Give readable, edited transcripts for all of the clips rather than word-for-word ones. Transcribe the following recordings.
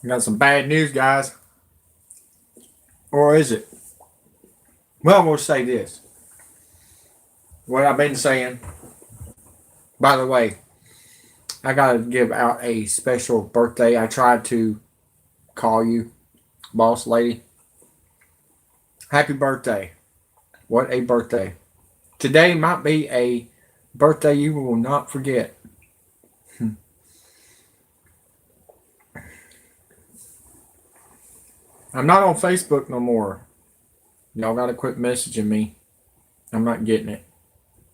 I got some bad news, guys. Or is it? Well, we'll say this. What I've been saying, by the way, I got to give out a special birthday. I tried to call you, boss lady. Happy birthday. What a birthday. Today might be a birthday you will not forget. I'm not on Facebook no more. Y'all got to quit messaging me. I'm not getting it.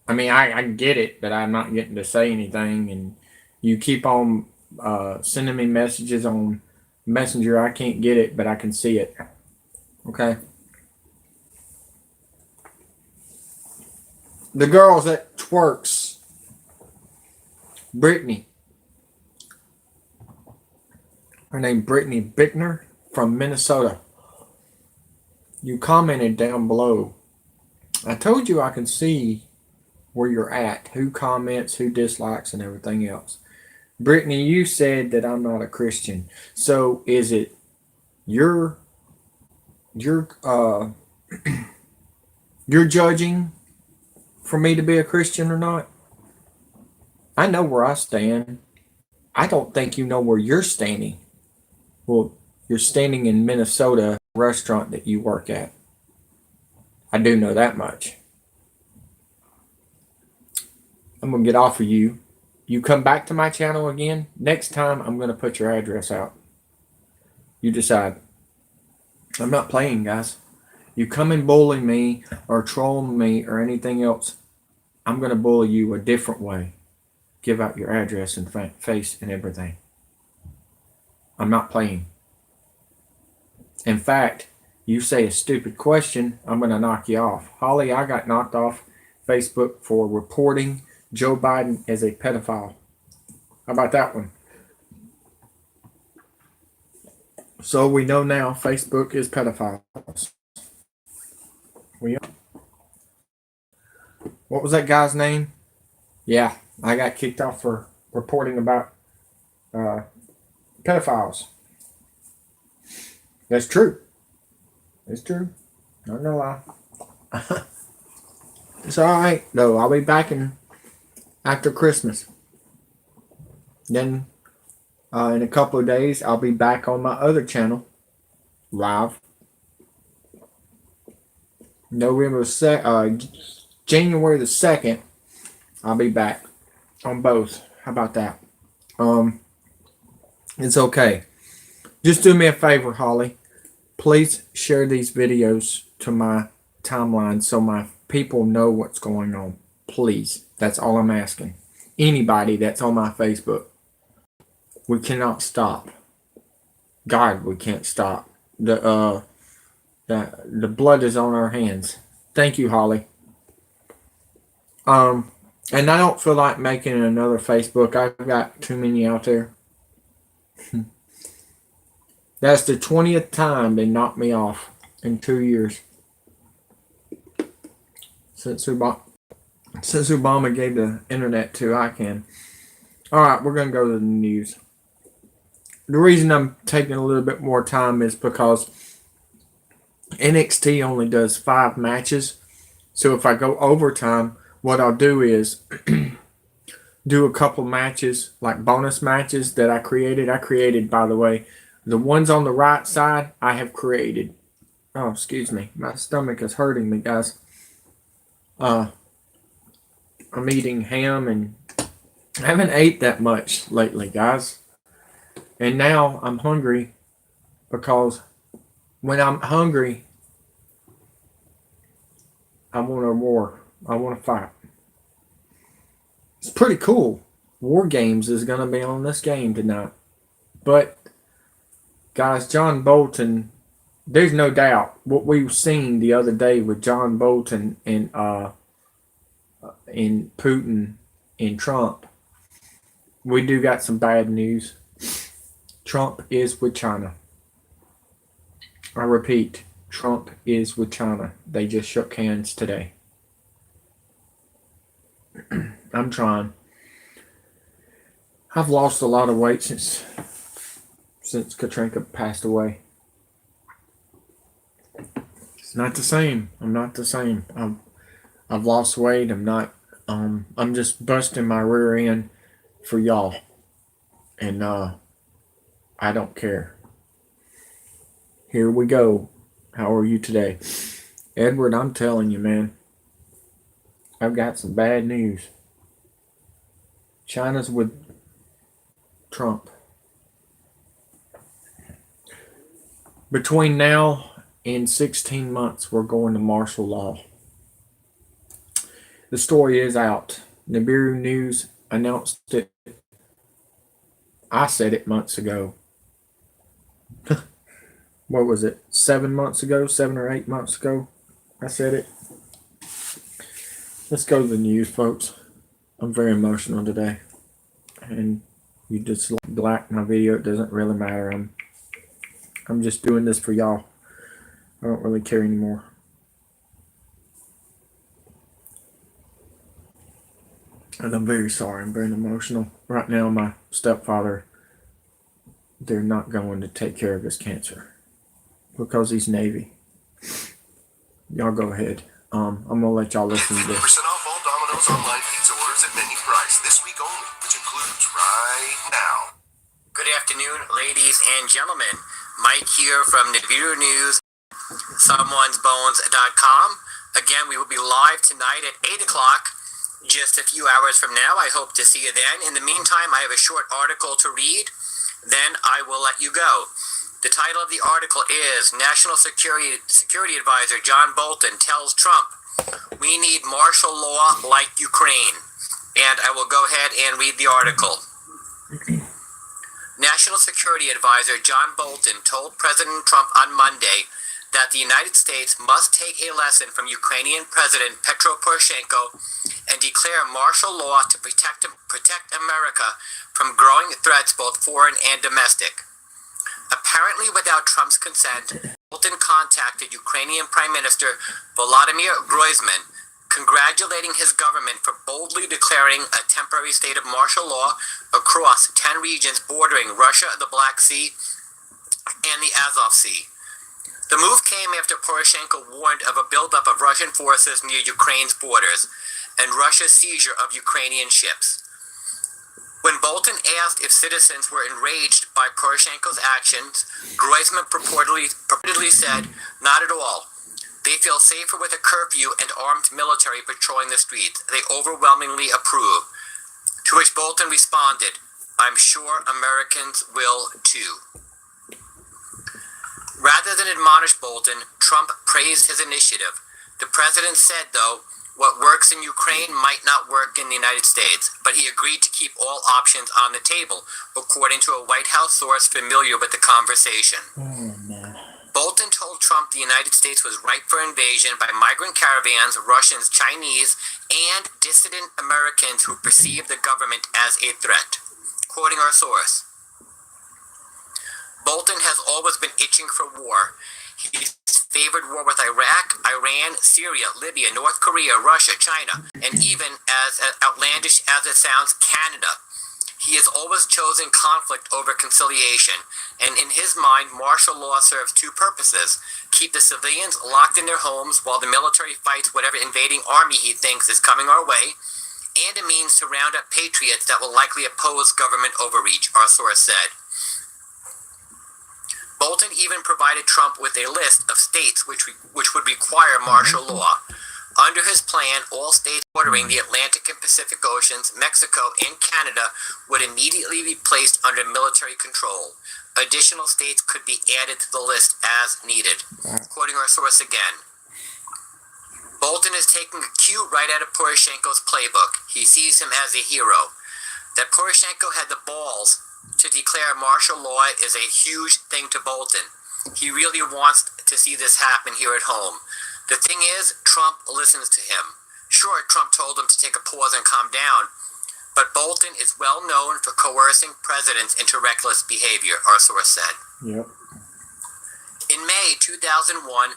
I mean, I get it, but I'm not getting to say anything. And you keep on sending me messages on Messenger. I can't get it, but I can see it. Okay? The girls that twerks. Brittany. Her name Brittany Bickner from Minnesota. You commented down below. I told you I can see where you're at, who comments, who dislikes, and everything else. Brittany, you said that I'm not a Christian. So is it you're you're you're judging for me to be a Christian or not? I know where I stand. I don't think you know where you're standing. Well, you're standing in Minnesota restaurant that you work at. I do know that much. I'm going to get off of you. You come back to my channel again, next time I'm going to put your address out. You decide. I'm not playing, guys. You come and bully me or troll me or anything else, I'm going to bully you a different way. Give out your address and face and everything. I'm not playing. In fact, you say a stupid question, I'm going to knock you off. Holly, I got knocked off Facebook for reporting Joe Biden as a pedophile. How about that one? So we know now Facebook is pedophiles. What was that guy's name? Yeah, I got kicked off for reporting about pedophiles. That's true. It's true. Not gonna lie. It's all right though. I'll be back after Christmas. Then in a couple of days, I'll be back on my other channel live. January the 2nd, I'll be back on both. How about that? It's okay. Just do me a favor, Holly. Please share these videos to my timeline so my people know what's going on. Please. That's all I'm asking. Anybody that's on my Facebook. We cannot stop. God, we can't stop. The blood is on our hands. Thank you, Holly. And I don't feel like making another Facebook. I've got too many out there. That's the 20th time they knocked me off in 2 years. Since Obama gave the internet to ICANN. Alright, we're going to go to the news. The reason I'm taking a little bit more time is because NXT only does 5 matches. So if I go overtime, what I'll do is do a couple matches, like bonus matches that I created. I created, by the way, the ones on the right side I have created. Oh, excuse me. My stomach is hurting me, guys. I'm eating ham and I haven't ate that much lately, guys. And now I'm hungry because when I'm hungry, I want a war. I want to fight. It's pretty cool. War Games is going to be on this game tonight. But, guys, John Bolton, there's no doubt what we've seen the other day with John Bolton and Putin and Trump. We do got some bad news. Trump is with China. I repeat, Trump is with China. They just shook hands today. I'm trying. I've lost a lot of weight since Katrina passed away. It's not the same. I'm not the same. I've lost weight. I'm just busting my rear end for y'all. And I don't care. Here we go. How are you today? Edward, I'm telling you, man. I've got some bad news. China's with Trump. Between now and 16 months, we're going to martial law. The story is out. Nibiru News announced it. I said it months ago. What was it? 7 months ago? 7 or 8 months ago? I said it. Let's go to the news, folks. I'm very emotional today. And you just like my video, it doesn't really matter. I'm just doing this for y'all. I don't really care anymore. And I'm very sorry. I'm very emotional. Right now, my stepfather, they're not going to take care of his cancer because he's Navy. Y'all go ahead. I'm going to let y'all listen to this. 50% off all Domino's online pizza orders at menu price this week only, which includes right now. Good afternoon, ladies and gentlemen. Mike here from Nibiru News, someone'sbones.com. Again, we will be live tonight at 8 o'clock, just a few hours from now. I hope to see you then. In the meantime, I have a short article to read. Then I will let you go. The title of the article is National Security Advisor John Bolton tells Trump, "We need martial law like Ukraine." And I will go ahead and read the article. National Security Advisor John Bolton told President Trump on Monday that the United States must take a lesson from Ukrainian President Petro Poroshenko and declare martial law to protect America from growing threats both foreign and domestic. Apparently without Trump's consent, Bolton contacted Ukrainian Prime Minister Volodymyr Groysman, congratulating his government for boldly declaring a temporary state of martial law across 10 regions bordering Russia, the Black Sea, and the Azov Sea. The move came after Poroshenko warned of a buildup of Russian forces near Ukraine's borders and Russia's seizure of Ukrainian ships. When Bolton asked if citizens were enraged by Poroshenko's actions, Groisman purportedly said, "Not at all. They feel safer with a curfew and armed military patrolling the streets. They overwhelmingly approve." To which Bolton responded, "I'm sure Americans will too." Rather than admonish Bolton, Trump praised his initiative. The president said, though, what works in Ukraine might not work in the United States, but he agreed to keep all options on the table, according to a White House source familiar with the conversation. Bolton told Trump the United States was ripe for invasion by migrant caravans, Russians, Chinese, and dissident Americans who perceived the government as a threat. Quoting our source, Bolton has always been itching for war. He's favored war with Iraq, Iran, Syria, Libya, North Korea, Russia, China, and even, as outlandish as it sounds, Canada. He has always chosen conflict over conciliation, and in his mind, martial law serves two purposes: keep the civilians locked in their homes while the military fights whatever invading army he thinks is coming our way, and a means to round up patriots that will likely oppose government overreach, our source said. Bolton even provided Trump with a list of states which would require martial law. Under his plan, all states bordering the Atlantic and Pacific Oceans, Mexico, and Canada would immediately be placed under military control. Additional states could be added to the list as needed. Quoting our source again, Bolton is taking a cue right out of Poroshenko's playbook. He sees him as a hero. That Poroshenko had the balls to declare martial law is a huge thing to Bolton. He really wants to see this happen here at home. The thing is, Trump listens to him. Sure, Trump told him to take a pause and calm down, but Bolton is well known for coercing presidents into reckless behavior, our source said. Yep. In May 2001,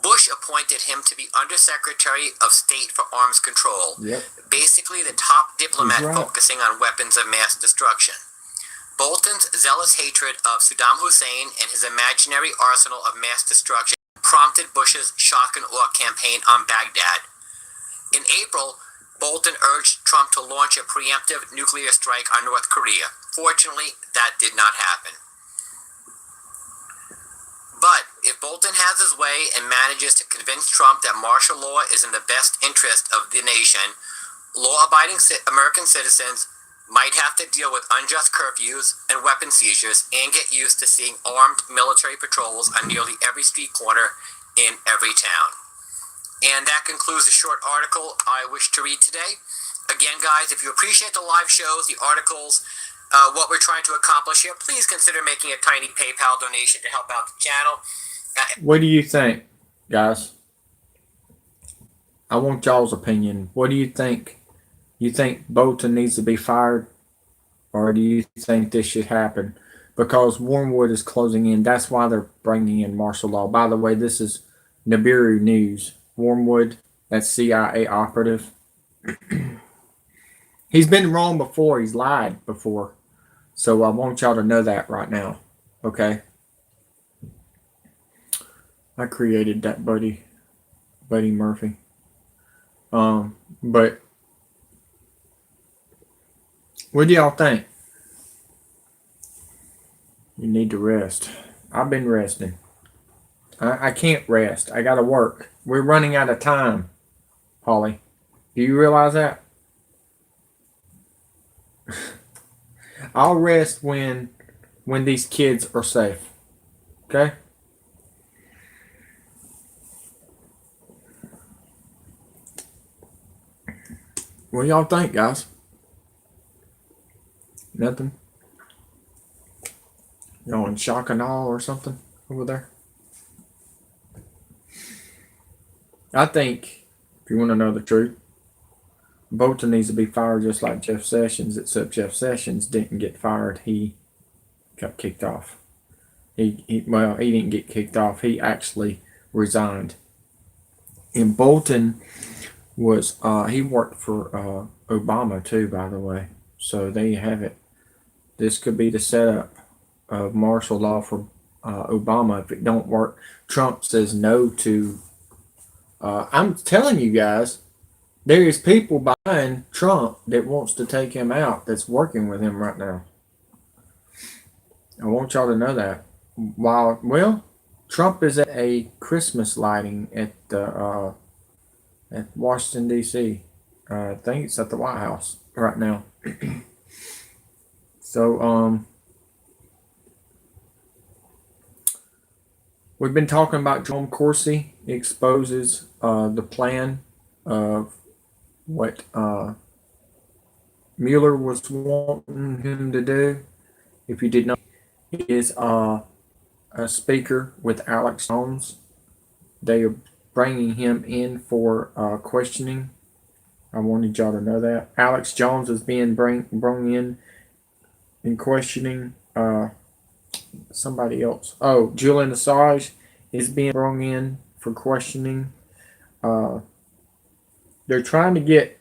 Bush appointed him to be Undersecretary of State for Arms Control, basically the top diplomat focusing on weapons of mass destruction. Bolton's zealous hatred of Saddam Hussein and his imaginary arsenal of mass destruction prompted Bush's shock and awe campaign on Baghdad. In April, Bolton urged Trump to launch a preemptive nuclear strike on North Korea. Fortunately, that did not happen. But if Bolton has his way and manages to convince Trump that martial law is in the best interest of the nation, law-abiding American citizens might have to deal with unjust curfews and weapon seizures and get used to seeing armed military patrols on nearly every street corner in every town. And that concludes the short article I wish to read today. Again, guys, if you appreciate the live shows, the articles, what we're trying to accomplish here, please consider making a tiny PayPal donation to help out the channel. What do you think, guys? I want y'all's opinion. What do you think? You think Bolton needs to be fired? Or do you think this should happen? Because Wormwood is closing in. That's why they're bringing in martial law. By the way, this is Nibiru News. Wormwood, that's CIA operative. He's been wrong before. He's lied before. So I want y'all to know that right now. Okay? I created that Buddy Murphy. But what do y'all think? You need to rest. I've been resting. I can't rest. I gotta work. We're running out of time, Holly. Do you realize that? I'll rest when these kids are safe. Okay? What do y'all think, guys? Nothing? Y'all in shock and awe or something over there? I think, if you want to know the truth, Bolton needs to be fired just like Jeff Sessions, except Jeff Sessions didn't get fired. He got kicked off. He didn't get kicked off. He actually resigned. And Bolton was, he worked for Obama too, by the way. So there you have it. This could be the setup of martial law for Obama if it don't work. Trump says no to. I'm telling you guys, there is people behind Trump that wants to take him out. That's working with him right now. I want y'all to know that. Well, Trump is at a Christmas lighting at Washington D.C. I think it's at the White House right now. So we've been talking about Jerome Corsi exposes the plan of what Mueller was wanting him to do. If you did not, he is a speaker with Alex Jones. They are bringing him in for questioning. I wanted y'all to know that Alex Jones is being brought in questioning. Somebody else. Oh, Julian Assange is being brought in for questioning. They're trying to get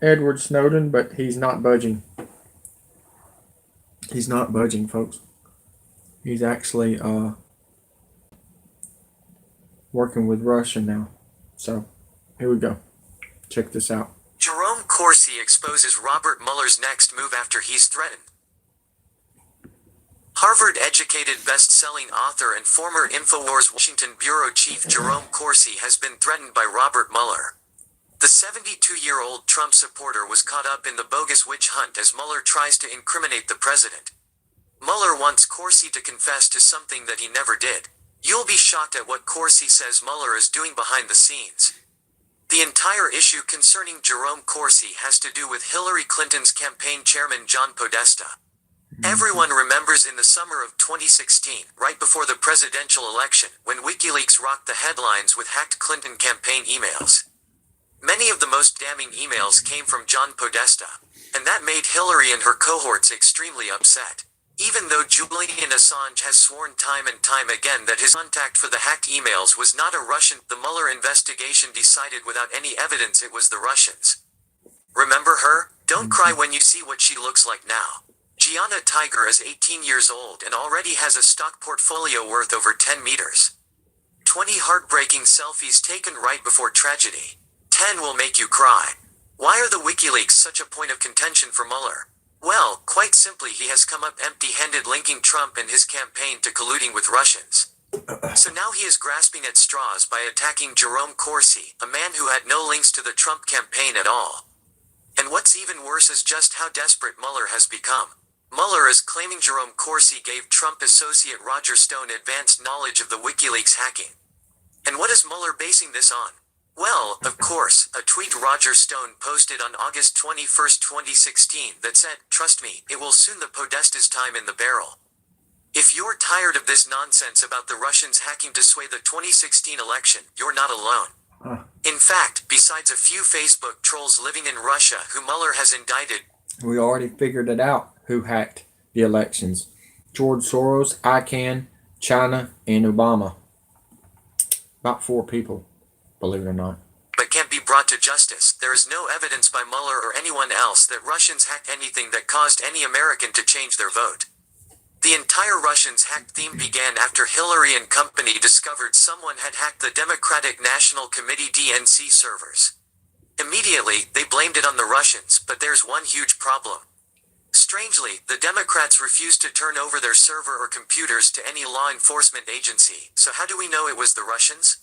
Edward Snowden, but he's not budging. He's not budging, folks. He's actually working with Russia now. So, here we go. Check this out. Jerome Corsi exposes Robert Mueller's next move after he's threatened. Harvard-educated best-selling author and former InfoWars Washington bureau chief Jerome Corsi has been threatened by Robert Mueller. The 72-year-old Trump supporter was caught up in the bogus witch hunt as Mueller tries to incriminate the president. Mueller wants Corsi to confess to something that he never did. You'll be shocked at what Corsi says Mueller is doing behind the scenes. The entire issue concerning Jerome Corsi has to do with Hillary Clinton's campaign chairman John Podesta. Everyone remembers in the summer of 2016, right before the presidential election, when WikiLeaks rocked the headlines with hacked Clinton campaign emails. Many of the most damning emails came from John Podesta, and that made Hillary and her cohorts extremely upset. Even though Julian Assange has sworn time and time again that his contact for the hacked emails was not a Russian, the Mueller investigation decided without any evidence it was the Russians. Remember her? Don't cry when you see what she looks like now. Gianna Tiger is 18 years old and already has a stock portfolio worth over 10 meters. 20 heartbreaking selfies taken right before tragedy. 10 will make you cry. Why are the WikiLeaks such a point of contention for Mueller? Well, quite simply he has come up empty-handed linking Trump and his campaign to colluding with Russians. So now he is grasping at straws by attacking Jerome Corsi, a man who had no links to the Trump campaign at all. And what's even worse is just how desperate Mueller has become. Mueller is claiming Jerome Corsi gave Trump associate Roger Stone advanced knowledge of the WikiLeaks hacking. And what is Mueller basing this on? Well, of course, a tweet Roger Stone posted on August 21, 2016 that said, "Trust me, it will soon the Podesta's time in the barrel." If you're tired of this nonsense about the Russians hacking to sway the 2016 election, you're not alone. In fact, besides a few Facebook trolls living in Russia who Mueller has indicted, we already figured it out who hacked the elections. George Soros, ICANN, China, and Obama. About 4 people, believe it or not. But can't be brought to justice. There is no evidence by Mueller or anyone else that Russians hacked anything that caused any American to change their vote. The entire Russians hacked theme began after Hillary and company discovered someone had hacked the Democratic National Committee DNC servers. Immediately, they blamed it on the Russians, but there's one huge problem. Strangely, the Democrats refused to turn over their server or computers to any law enforcement agency, so how do we know it was the Russians?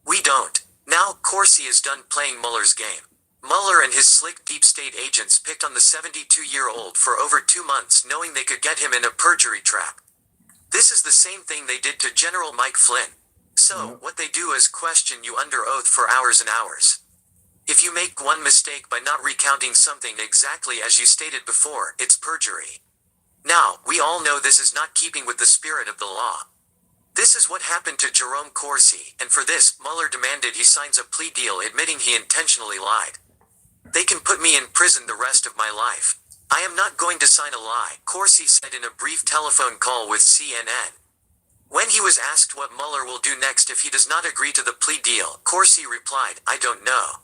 We don't. Now, Corsi is done playing Mueller's game. Mueller and his slick deep state agents picked on the 72-year-old for over 2 months knowing they could get him in a perjury trap. This is the same thing they did to General Mike Flynn. So, what they do is question you under oath for hours and hours. If you make one mistake by not recounting something exactly as you stated before, it's perjury. Now, we all know this is not keeping with the spirit of the law. This is what happened to Jerome Corsi, and for this, Mueller demanded he signs a plea deal admitting he intentionally lied. They can put me in prison the rest of my life. I am not going to sign a lie, Corsi said in a brief telephone call with CNN. When he was asked what Mueller will do next if he does not agree to the plea deal, Corsi replied, "I don't know."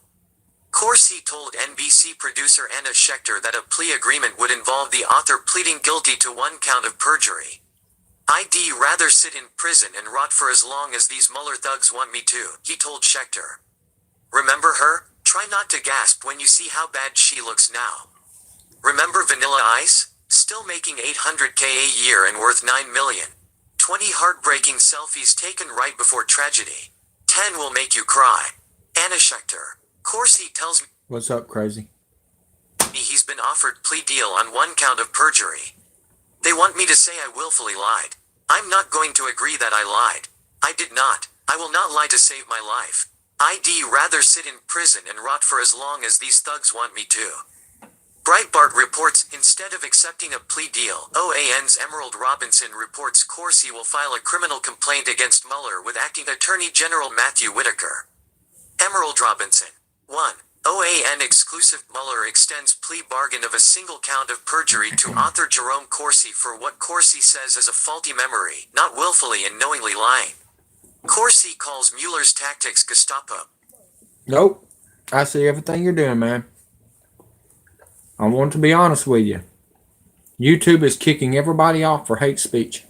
Corsi told NBC producer Anna Schechter that a plea agreement would involve the author pleading guilty to 1 count of perjury. I'd rather sit in prison and rot for as long as these Mueller thugs want me to, he told Schechter. Remember her? Try not to gasp when you see how bad she looks now. Remember Vanilla Ice? Still making $800K a year and worth $9 million. 20 heartbreaking selfies taken right before tragedy. 10 will make you cry. Anna Schechter. Corsi tells me What's up, crazy? he's been offered plea deal on one count of perjury. They want me to say I willfully lied. I'm not going to agree that I lied. I did not. I will not lie to save my life. I'd rather sit in prison and rot for as long as these thugs want me to. Breitbart reports, instead of accepting a plea deal, OAN's Emerald Robinson reports Corsi will file a criminal complaint against Mueller with Acting Attorney General Matthew Whitaker. Emerald Robinson. 1. OAN exclusive. Mueller extends plea bargain of a single count of perjury to author Jerome Corsi for what Corsi says is a faulty memory, not willfully and knowingly lying. Corsi calls Mueller's tactics Gestapo. Nope. I see everything you're doing, man. I want to be honest with you. YouTube is kicking everybody off for hate speech.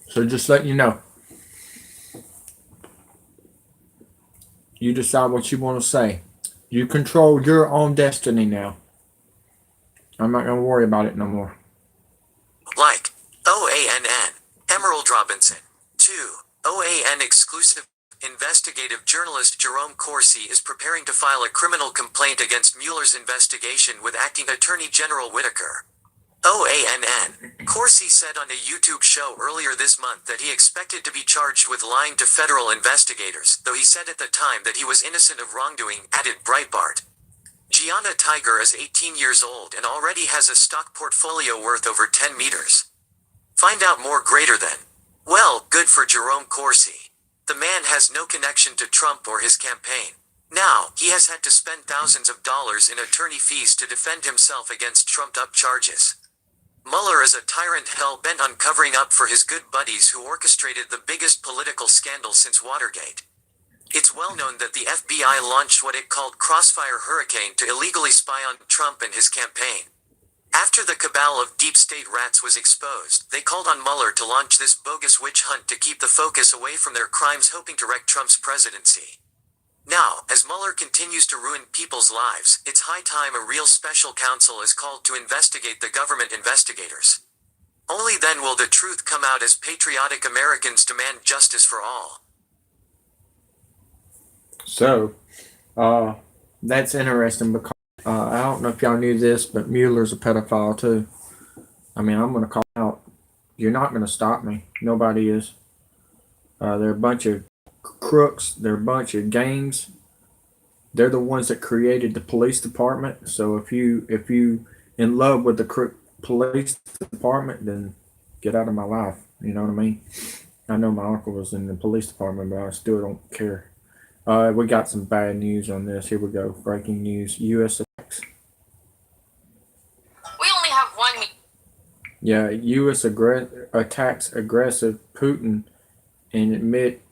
So just letting you know. You decide what you want to say. You control your own destiny now. I'm not going to worry about it no more. Like. OANN. Emerald Robinson. 2. OAN exclusive. Investigative journalist Jerome Corsi is preparing to file a criminal complaint against Mueller's investigation with Acting Attorney General Whitaker. OANN. Corsi said on a YouTube show earlier this month that he expected to be charged with lying to federal investigators, though he said at the time that he was innocent of wrongdoing, added Breitbart. Gianna Tiger is 18 years old and already has a stock portfolio worth over 10 meters. Find out more greater than. Well, good for Jerome Corsi. The man has no connection to Trump or his campaign. Now, he has had to spend thousands of dollars in attorney fees to defend himself against trumped-up charges. Mueller is a tyrant hell-bent on covering up for his good buddies who orchestrated the biggest political scandal since Watergate. It's well known that the FBI launched what it called Crossfire Hurricane to illegally spy on Trump and his campaign. After the cabal of deep state rats was exposed, they called on Mueller to launch this bogus witch hunt to keep the focus away from their crimes, hoping to wreck Trump's presidency. Now, as Mueller continues to ruin people's lives, it's high time a real special counsel is called to investigate the government investigators. Only then will the truth come out as patriotic Americans demand justice for all. So, that's interesting because I don't know if y'all knew this, but Mueller's a pedophile too. I mean, I'm going to call out. You're not going to stop me. Nobody is. They're a bunch of crooks. They're a bunch of gangs. They're the ones that created the police department. So if you in love with the crook police department, then get out of my life. You know what I mean? I know my uncle was in the police department, but I still don't care. We got some bad news on this. Here we go. Breaking news. U.S. attacks. We only have one. Yeah, U.S. attacks aggressive Putin and admit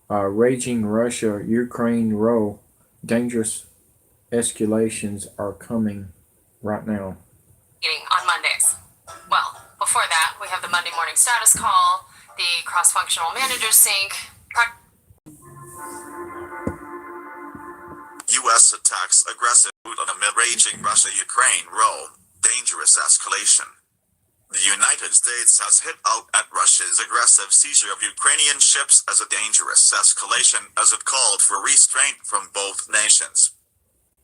raging Russia-Ukraine row. Dangerous escalations are coming right now. Meeting on Mondays. Well, before that, we have the Monday morning status call, the cross-functional managers sync. U.S. attacks aggressive Putin amid raging Russia-Ukraine row. Dangerous escalation. The United States has hit out at Russia's aggressive seizure of Ukrainian ships as a dangerous escalation as it called for restraint from both nations.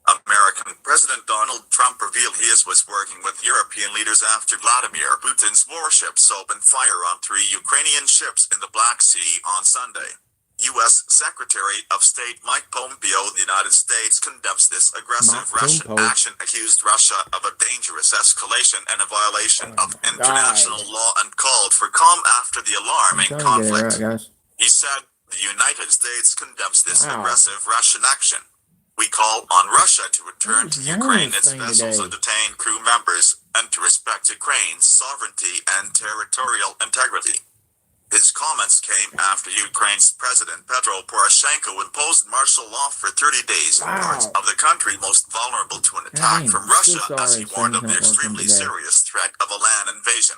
American President Donald Trump revealed he was working with European leaders after Vladimir Putin's warships opened fire on 3 Ukrainian ships in the Black Sea on Sunday. U.S. Secretary of State Mike Pompeo of the United States condemns this aggressive Russian action, accused Russia of a dangerous escalation and a violation of international law, and called for calm after the alarming conflict. He said the United States condemns this aggressive Russian action. We call on Russia to return to Ukraine its vessels and detain crew members, and to respect Ukraine's sovereignty and territorial integrity. His comments came after Ukraine's President Petro Poroshenko imposed martial law for 30 days in parts of the country most vulnerable to an attack from Russia, as he warned of the extremely serious threat of a land invasion.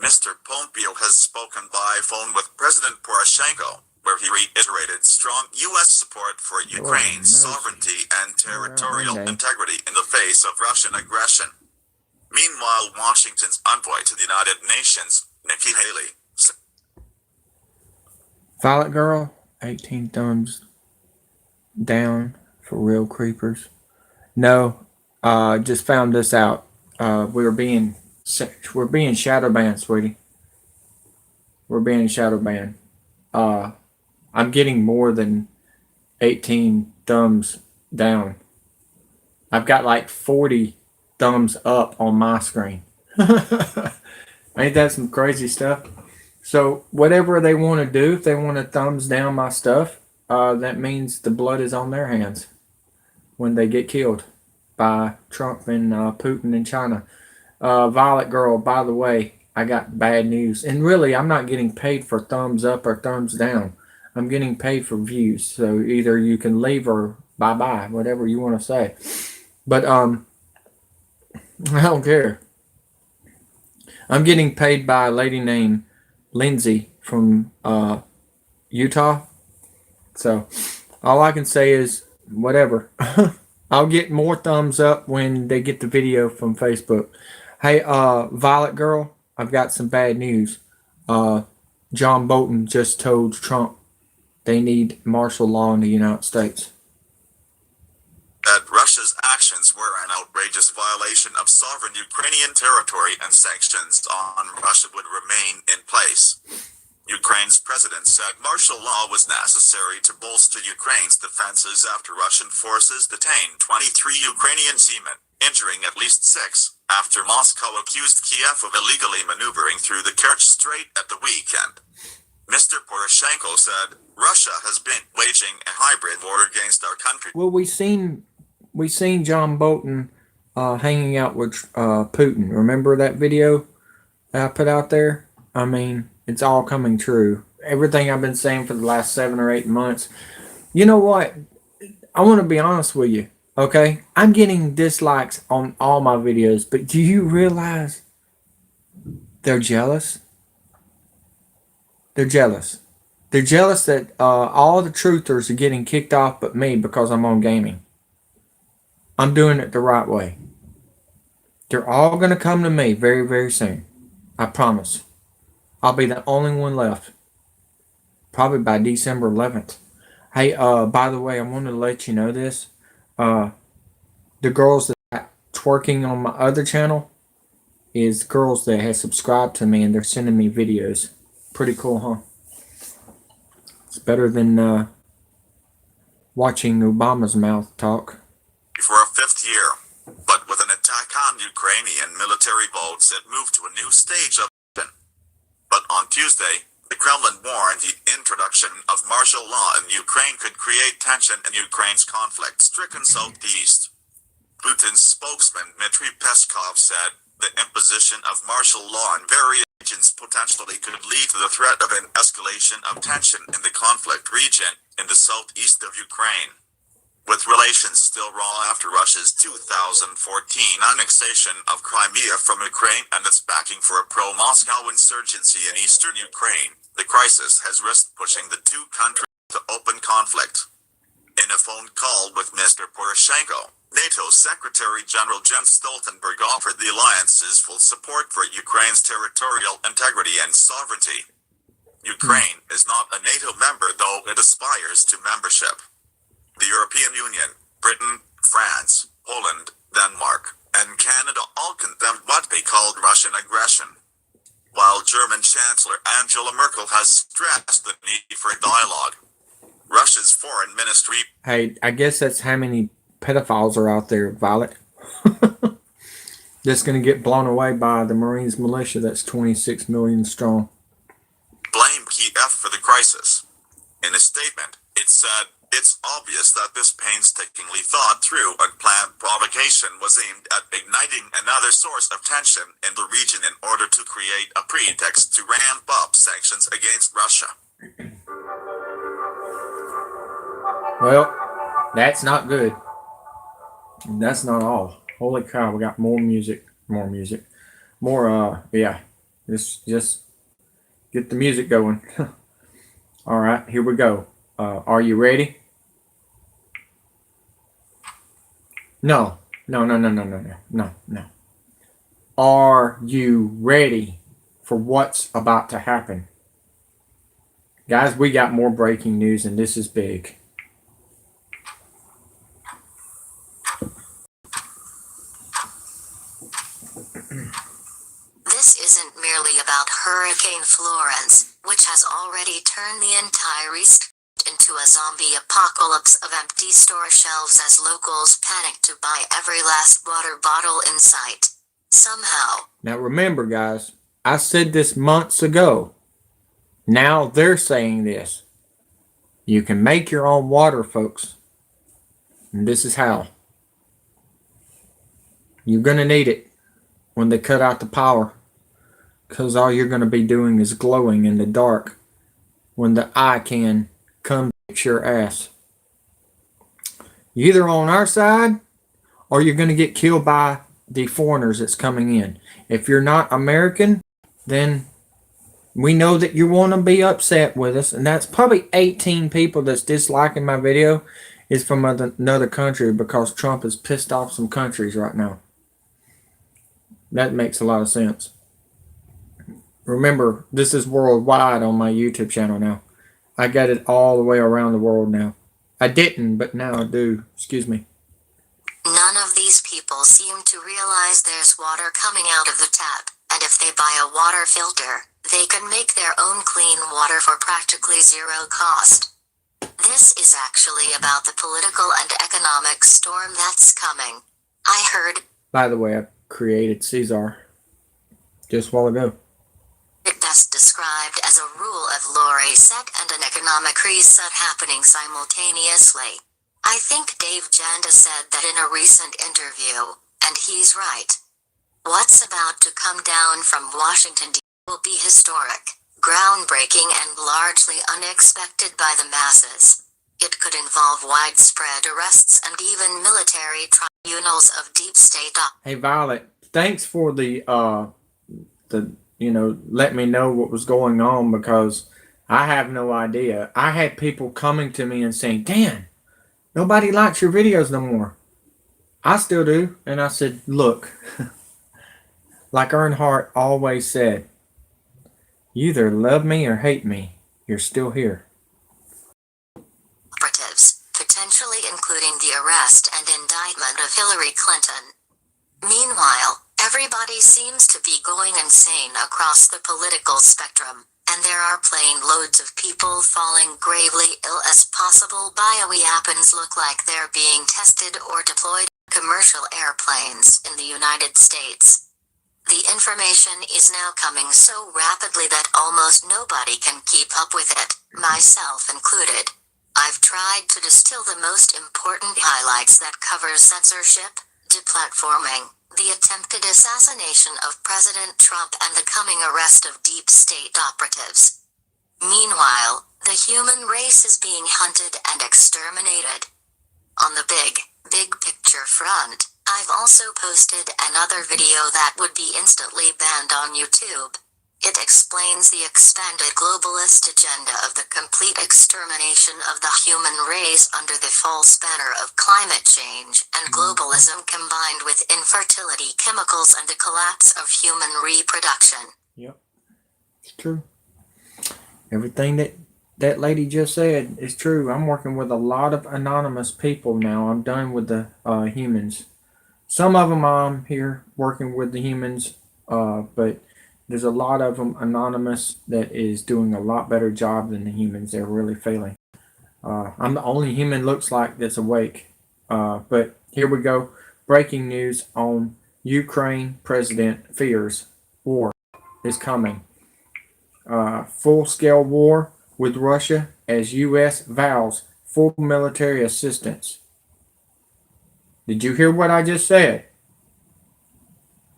Mr. Pompeo has spoken by phone with President Poroshenko, where he reiterated strong U.S. support for Ukraine's sovereignty and territorial integrity in the face of Russian aggression. Meanwhile, Washington's envoy to the United Nations, Nikki Haley, said, Violet Girl, 18 thumbs down for real creepers. No, just found this out. We're being shadow banned, sweetie. We're being shadow banned. I'm getting more than 18 thumbs down. I've got like 40 thumbs up on my screen. Ain't that some crazy stuff? So whatever they want to do, if they want to thumbs down my stuff, that means the blood is on their hands when they get killed by Trump and Putin in China. Violet Girl, by the way, I got bad news. And really, I'm not getting paid for thumbs up or thumbs down. I'm getting paid for views. So either you can leave or bye-bye, whatever you want to say. But I don't care. I'm getting paid by a lady named Lindsay from Utah. So all I can say is whatever. I'll get more thumbs up when they get the video from Facebook. Hey, Violet Girl, I've got some bad news. John Bolton just told Trump they need martial law in the United States. that Russia's actions were an outrageous violation of sovereign Ukrainian territory and sanctions on Russia would remain in place. Ukraine's president said martial law was necessary to bolster Ukraine's defenses after Russian forces detained 23 Ukrainian seamen, injuring at least 6, after Moscow accused Kiev of illegally maneuvering through the Kerch Strait at the weekend. Mr. Poroshenko said Russia has been waging a hybrid war against our country. Well, we seen John Bolton hanging out with Putin. Remember that video that I put out there? I mean, it's all coming true. Everything I've been saying for the last 7 or 8 months. You know what? I want to be honest with you, okay? I'm getting dislikes on all my videos, but do you realize they're jealous? They're jealous. They're jealous that all the truthers are getting kicked off but me because I'm on gaming. I'm doing it the right way. They're all going to come to me very, very soon. I promise. I'll be the only one left. Probably by December 11th. Hey, by the way, I wanted to let you know this. The girls that are twerking on my other channel is girls that have subscribed to me and they're sending me videos. Pretty cool, huh? It's better than watching Obama's mouth talk. For a 5th year, but with an attack on Ukrainian military boats, it moved to a new stage of action. But on Tuesday, the Kremlin warned the introduction of martial law in Ukraine could create tension in Ukraine's conflict-stricken southeast. Putin's spokesman Dmitry Peskov said the imposition of martial law in various regions potentially could lead to the threat of an escalation of tension in the conflict region in the southeast of Ukraine. With relations still raw after Russia's 2014 annexation of Crimea from Ukraine and its backing for a pro-Moscow insurgency in eastern Ukraine, the crisis has risked pushing the two countries to open conflict. In a phone call with Mr. Poroshenko, NATO's Secretary General Jens Stoltenberg offered the alliance's full support for Ukraine's territorial integrity and sovereignty. Ukraine is not a NATO member, though it aspires to membership. The European Union, Britain, France, Poland, Denmark, and Canada all condemned what they called Russian aggression, while German Chancellor Angela Merkel has stressed the need for dialogue. Russia's foreign ministry... Hey, I guess that's how many pedophiles are out there, Violet. Just going to get blown away by the Marines militia that's 26 million strong. ...blamed Kiev for the crisis. In a statement, it said, "It's obvious that this painstakingly thought through and planned provocation was aimed at igniting another source of tension in the region in order to create a pretext to ramp up sanctions against Russia." Well, that's not good. That's not all. Holy cow, we got more music. Yeah. Just get the music going. All right, here we go. Are you ready? No. No. Are you ready for what's about to happen? Guys, we got more breaking news, and this is big. This isn't merely about Hurricane Florence, which has already turned the entire East into a zombie apocalypse of empty store shelves as locals panic to buy every last water bottle in sight. Somehow. Now remember, guys, I said this months ago. Now they're saying this. You can make your own water, folks. And this is how. You're going to need it when they cut out the power. Because all you're going to be doing is glowing in the dark when the eye can come fix your ass. You're either on our side or you're going to get killed by the foreigners that's coming in. If you're not American, then we know that you want to be upset with us. And that's probably 18 people that's disliking my video is from another country because Trump has pissed off some countries right now. That makes a lot of sense. Remember, this is worldwide on my YouTube channel now. I got it all the way around the world now. I didn't, but now I do. Excuse me. None of these people seem to realize there's water coming out of the tap, and if they buy a water filter, they can make their own clean water for practically zero cost. This is actually about the political and economic storm that's coming. I heard. By the way, I created Caesar just a while ago. It best described as a rule of law reset and an economic reset happening simultaneously. I think Dave Janda said that in a recent interview, and he's right. What's about to come down from Washington, D.C. will be historic, groundbreaking and largely unexpected by the masses. It could involve widespread arrests and even military tribunals of deep state. Hey Violet, thanks for the let me know what was going on because I have no idea. I had people coming to me and saying, Dan, nobody likes your videos no more. I still do. And I said, look, like Earnhardt always said, you either love me or hate me. You're still here. Operatives, potentially including the arrest and indictment of Hillary Clinton. Meanwhile, everybody seems to be going insane across the political spectrum, and there are plane loads of people falling gravely ill as possible bioweapons look like they're being tested or deployed in commercial airplanes in the United States. The information is now coming so rapidly that almost nobody can keep up with it, myself included. I've tried to distill the most important highlights that cover censorship, deplatforming, the attempted assassination of President Trump and the coming arrest of deep state operatives. Meanwhile, the human race is being hunted and exterminated. On the big picture front, I've also posted another video that would be instantly banned on YouTube. It explains the expanded globalist agenda of the complete extermination of the human race under the false banner of climate change and globalism combined with infertility chemicals and the collapse of human reproduction. Yep, it's true. Everything that lady just said is true. I'm working with a lot of anonymous people now. I'm done with the humans. Some of them I'm here working with the humans, but there's a lot of them anonymous that is doing a lot better job than the humans. They're really failing. I'm the only human looks like that's awake. But here we go. Breaking news on Ukraine president fears war is coming. Full-scale war with Russia as U.S. vows full military assistance. Did you hear what I just said?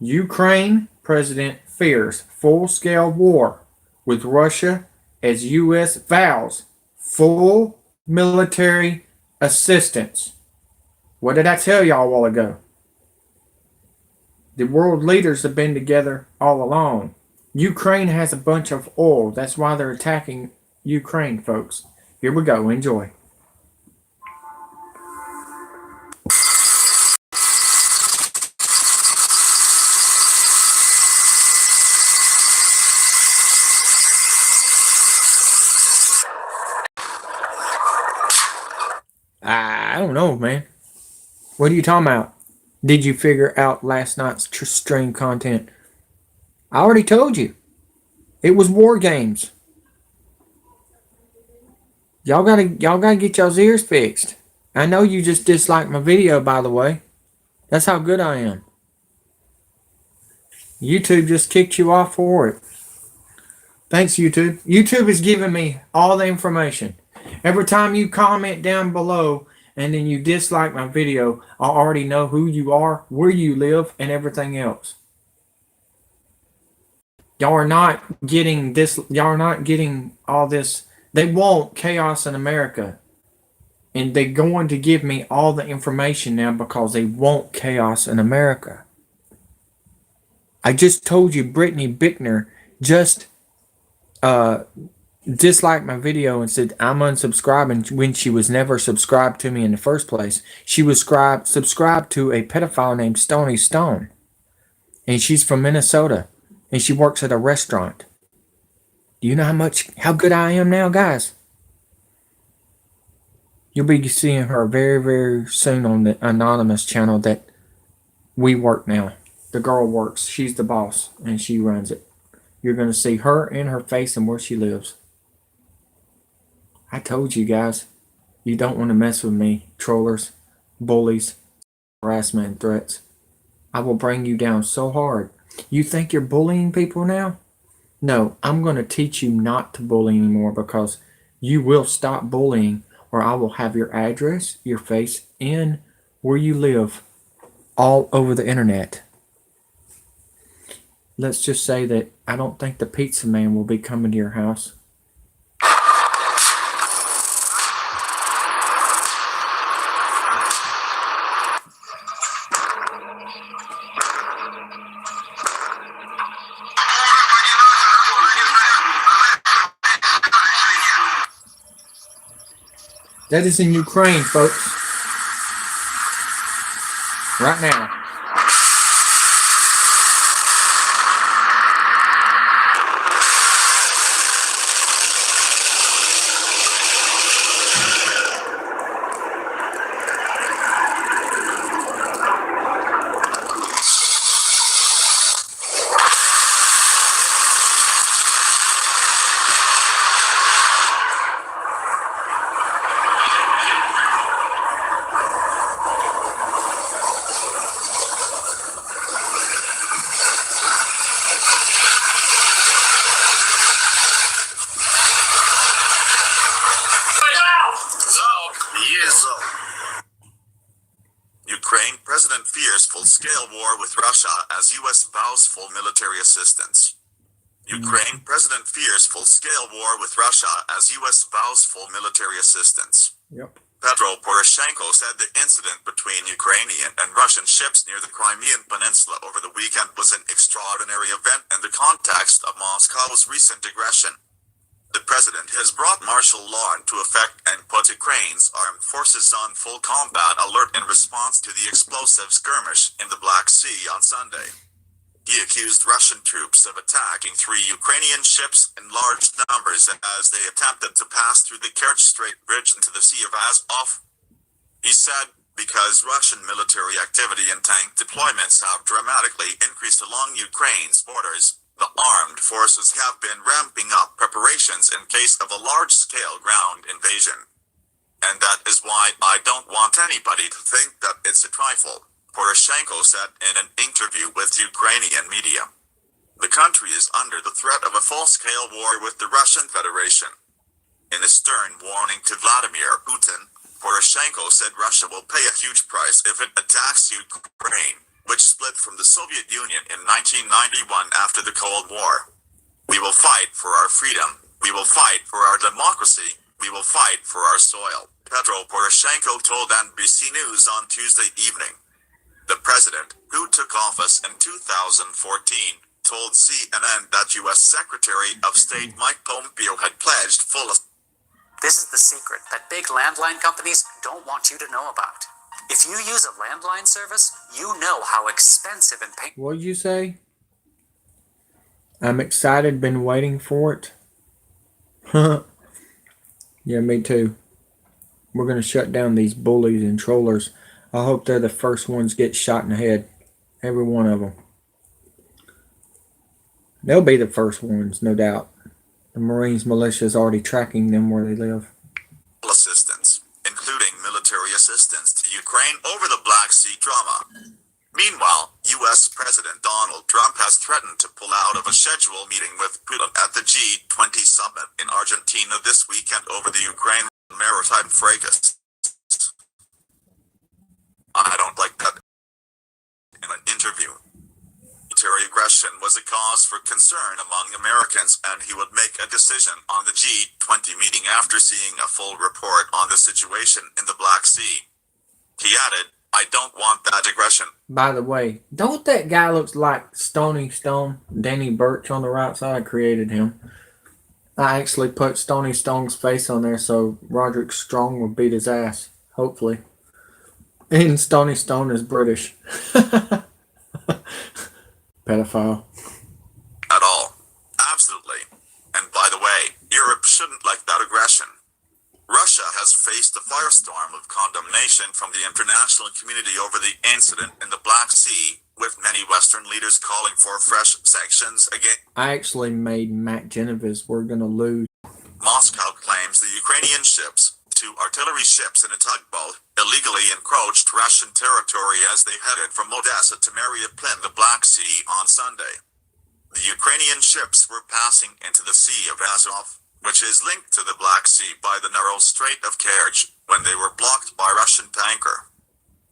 Ukraine president fears full-scale war with Russia as U.S. vows full military assistance. What did I tell y'all a while ago? The world leaders have been together all along. Ukraine has a bunch of oil. That's why they're attacking Ukraine, folks. Here we go. Enjoy. I don't know, man. What are you talking about? Did you figure out last night's stream content? I already told you. It was war games. Y'all gotta get y'all's ears fixed. I know you just disliked my video, by the way. That's how good I am. YouTube just kicked you off for it. Thanks, YouTube. YouTube is giving me all the information. Every time you comment down below and then you dislike my video, I already know who you are, where you live, and everything else. Y'all are not getting this. Y'all are not getting all this. They want chaos in America. And they're going to give me all the information now because they want chaos in America. I just told you Brittany Bickner just disliked my video and said I'm unsubscribing when she was never subscribed to me in the first place. She was subscribed to a pedophile named Stony Stone. And she's from Minnesota. And she works at a restaurant. Do you know how good I am now, guys? You'll be seeing her very, very soon on the anonymous channel that we work now. The girl works. She's the boss, and she runs it. You're going to see her and her face and where she lives. I told you guys, you don't want to mess with me, trollers, bullies, harassment, and threats. I will bring you down so hard. You think you're bullying people now? No, I'm going to teach you not to bully anymore because you will stop bullying or I will have your address, your face, and where you live all over the internet. Let's just say that I don't think the pizza man will be coming to your house. That is in Ukraine, folks. Right now. Ukraine President fears full-scale war with Russia as U.S. vows full military assistance. Ukraine President fears full-scale war with Russia as U.S. vows full military assistance. Yep. Petro Poroshenko said the incident between Ukrainian and Russian ships near the Crimean Peninsula over the weekend was an extraordinary event in the context of Moscow's recent aggression. The president has brought martial law into effect and put Ukraine's armed forces on full combat alert in response to the explosive skirmish in the Black Sea on Sunday. He accused Russian troops of attacking 3 Ukrainian ships in large numbers as they attempted to pass through the Kerch Strait bridge into the Sea of Azov. He said, because Russian military activity and tank deployments have dramatically increased along Ukraine's borders, the armed forces have been ramping up preparations in case of a large-scale ground invasion. And that is why I don't want anybody to think that it's a trifle, Poroshenko said in an interview with Ukrainian media. The country is under the threat of a full-scale war with the Russian Federation. In a stern warning to Vladimir Putin, Poroshenko said Russia will pay a huge price if it attacks Ukraine, which split from the Soviet Union in 1991 after the Cold War. We will fight for our freedom. We will fight for our democracy. We will fight for our soil, Petro Poroshenko told NBC News on Tuesday evening. The president, who took office in 2014, told CNN that U.S. Secretary of State Mike Pompeo had pledged full. This is the secret that big landline companies don't want you to know about. If you use a landline service, you know how expensive and painful. What'd you say? I'm excited, been waiting for it. Yeah, me too. We're going to shut down these bullies and trollers. I hope they're the first ones get shot in the head. Every one of them. They'll be the first ones, no doubt. The Marines militia is already tracking them where they live. Assistance, including military assistance to Ukraine over the Black Sea drama. Meanwhile, U.S. President Donald Trump has threatened to pull out of a scheduled meeting with Putin at the G20 summit in Argentina this weekend over the Ukraine maritime fracas. I don't like that. In an interview, military aggression was a cause for concern among Americans, and he would make a decision on the G20 meeting after seeing a full report on the situation in the Black Sea. He added, "I don't want that aggression." By the way, don't that guy looks like Stony Stone? Danny Birch on the right side. I created him. I actually put Stony Stone's face on there so Roderick Strong will beat his ass. Hopefully. And Stony Stone is British. Pedophile. At all. Absolutely. And by the way, Europe shouldn't like that aggression. Russia has faced a firestorm of condemnation from the international community over the incident in the Black Sea, with many Western leaders calling for fresh sanctions again. I actually made Matt Genovese. We're going to lose. Moscow claims the Ukrainian ships, 2 artillery ships and a tugboat, illegally encroached Russian territory as they headed from Odessa to Mariupol, the Black Sea, on Sunday. The Ukrainian ships were passing into the Sea of Azov, which is linked to the Black Sea by the narrow Strait of Kerch, when they were blocked by Russian tanker.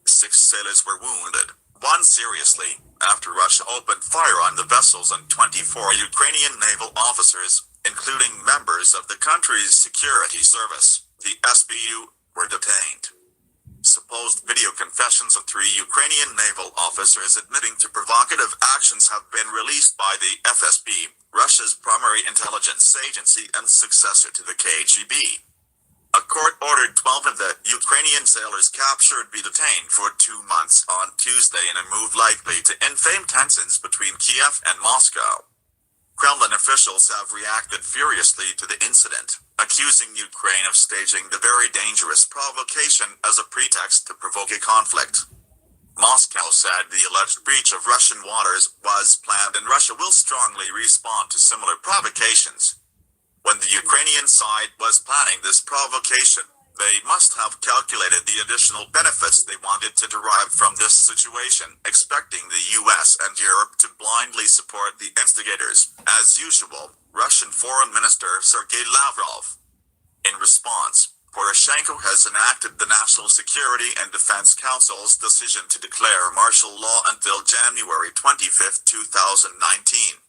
6 sailors were wounded, 1 seriously, after Russia opened fire on the vessels, and 24 Ukrainian naval officers, including members of the country's security service, the SBU, were detained. Supposed video confessions of 3 Ukrainian naval officers admitting to provocative actions have been released by the FSB, Russia's primary intelligence agency and successor to the KGB. A court ordered 12 of the Ukrainian sailors captured be detained for 2 months on Tuesday in a move likely to inflame tensions between Kiev and Moscow. Kremlin officials have reacted furiously to the incident, accusing Ukraine of staging the very dangerous provocation as a pretext to provoke a conflict. Moscow said the alleged breach of Russian waters was planned, and Russia will strongly respond to similar provocations. When the Ukrainian side was planning this provocation, they must have calculated the additional benefits they wanted to derive from this situation, expecting the US and Europe to blindly support the instigators. As usual, Russian Foreign Minister Sergei Lavrov. In response, Poroshenko has enacted the National Security and Defense Council's decision to declare martial law until January 25, 2019.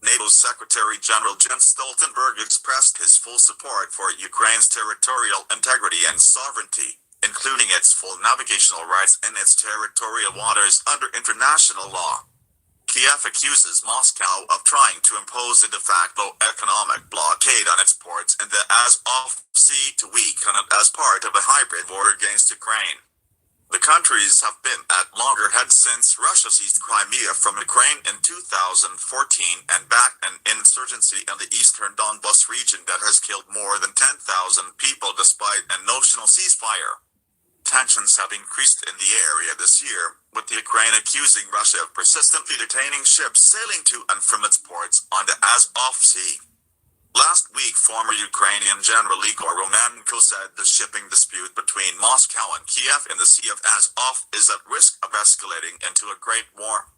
NATO Secretary General Jens Stoltenberg expressed his full support for Ukraine's territorial integrity and sovereignty, including its full navigational rights in its territorial waters under international law. Kiev accuses Moscow of trying to impose a de facto economic blockade on its ports in the Azov Sea to weaken it as part of a hybrid war against Ukraine. The countries have been at loggerheads since Russia seized Crimea from Ukraine in 2014 and backed an insurgency in the eastern Donbas region that has killed more than 10,000 people despite a notional ceasefire. Tensions have increased in the area this year, with the Ukraine accusing Russia of persistently detaining ships sailing to and from its ports on the Azov Sea. Last week, former Ukrainian General Igor Romanenko said the shipping dispute between Moscow and Kiev in the Sea of Azov is at risk of escalating into a great war.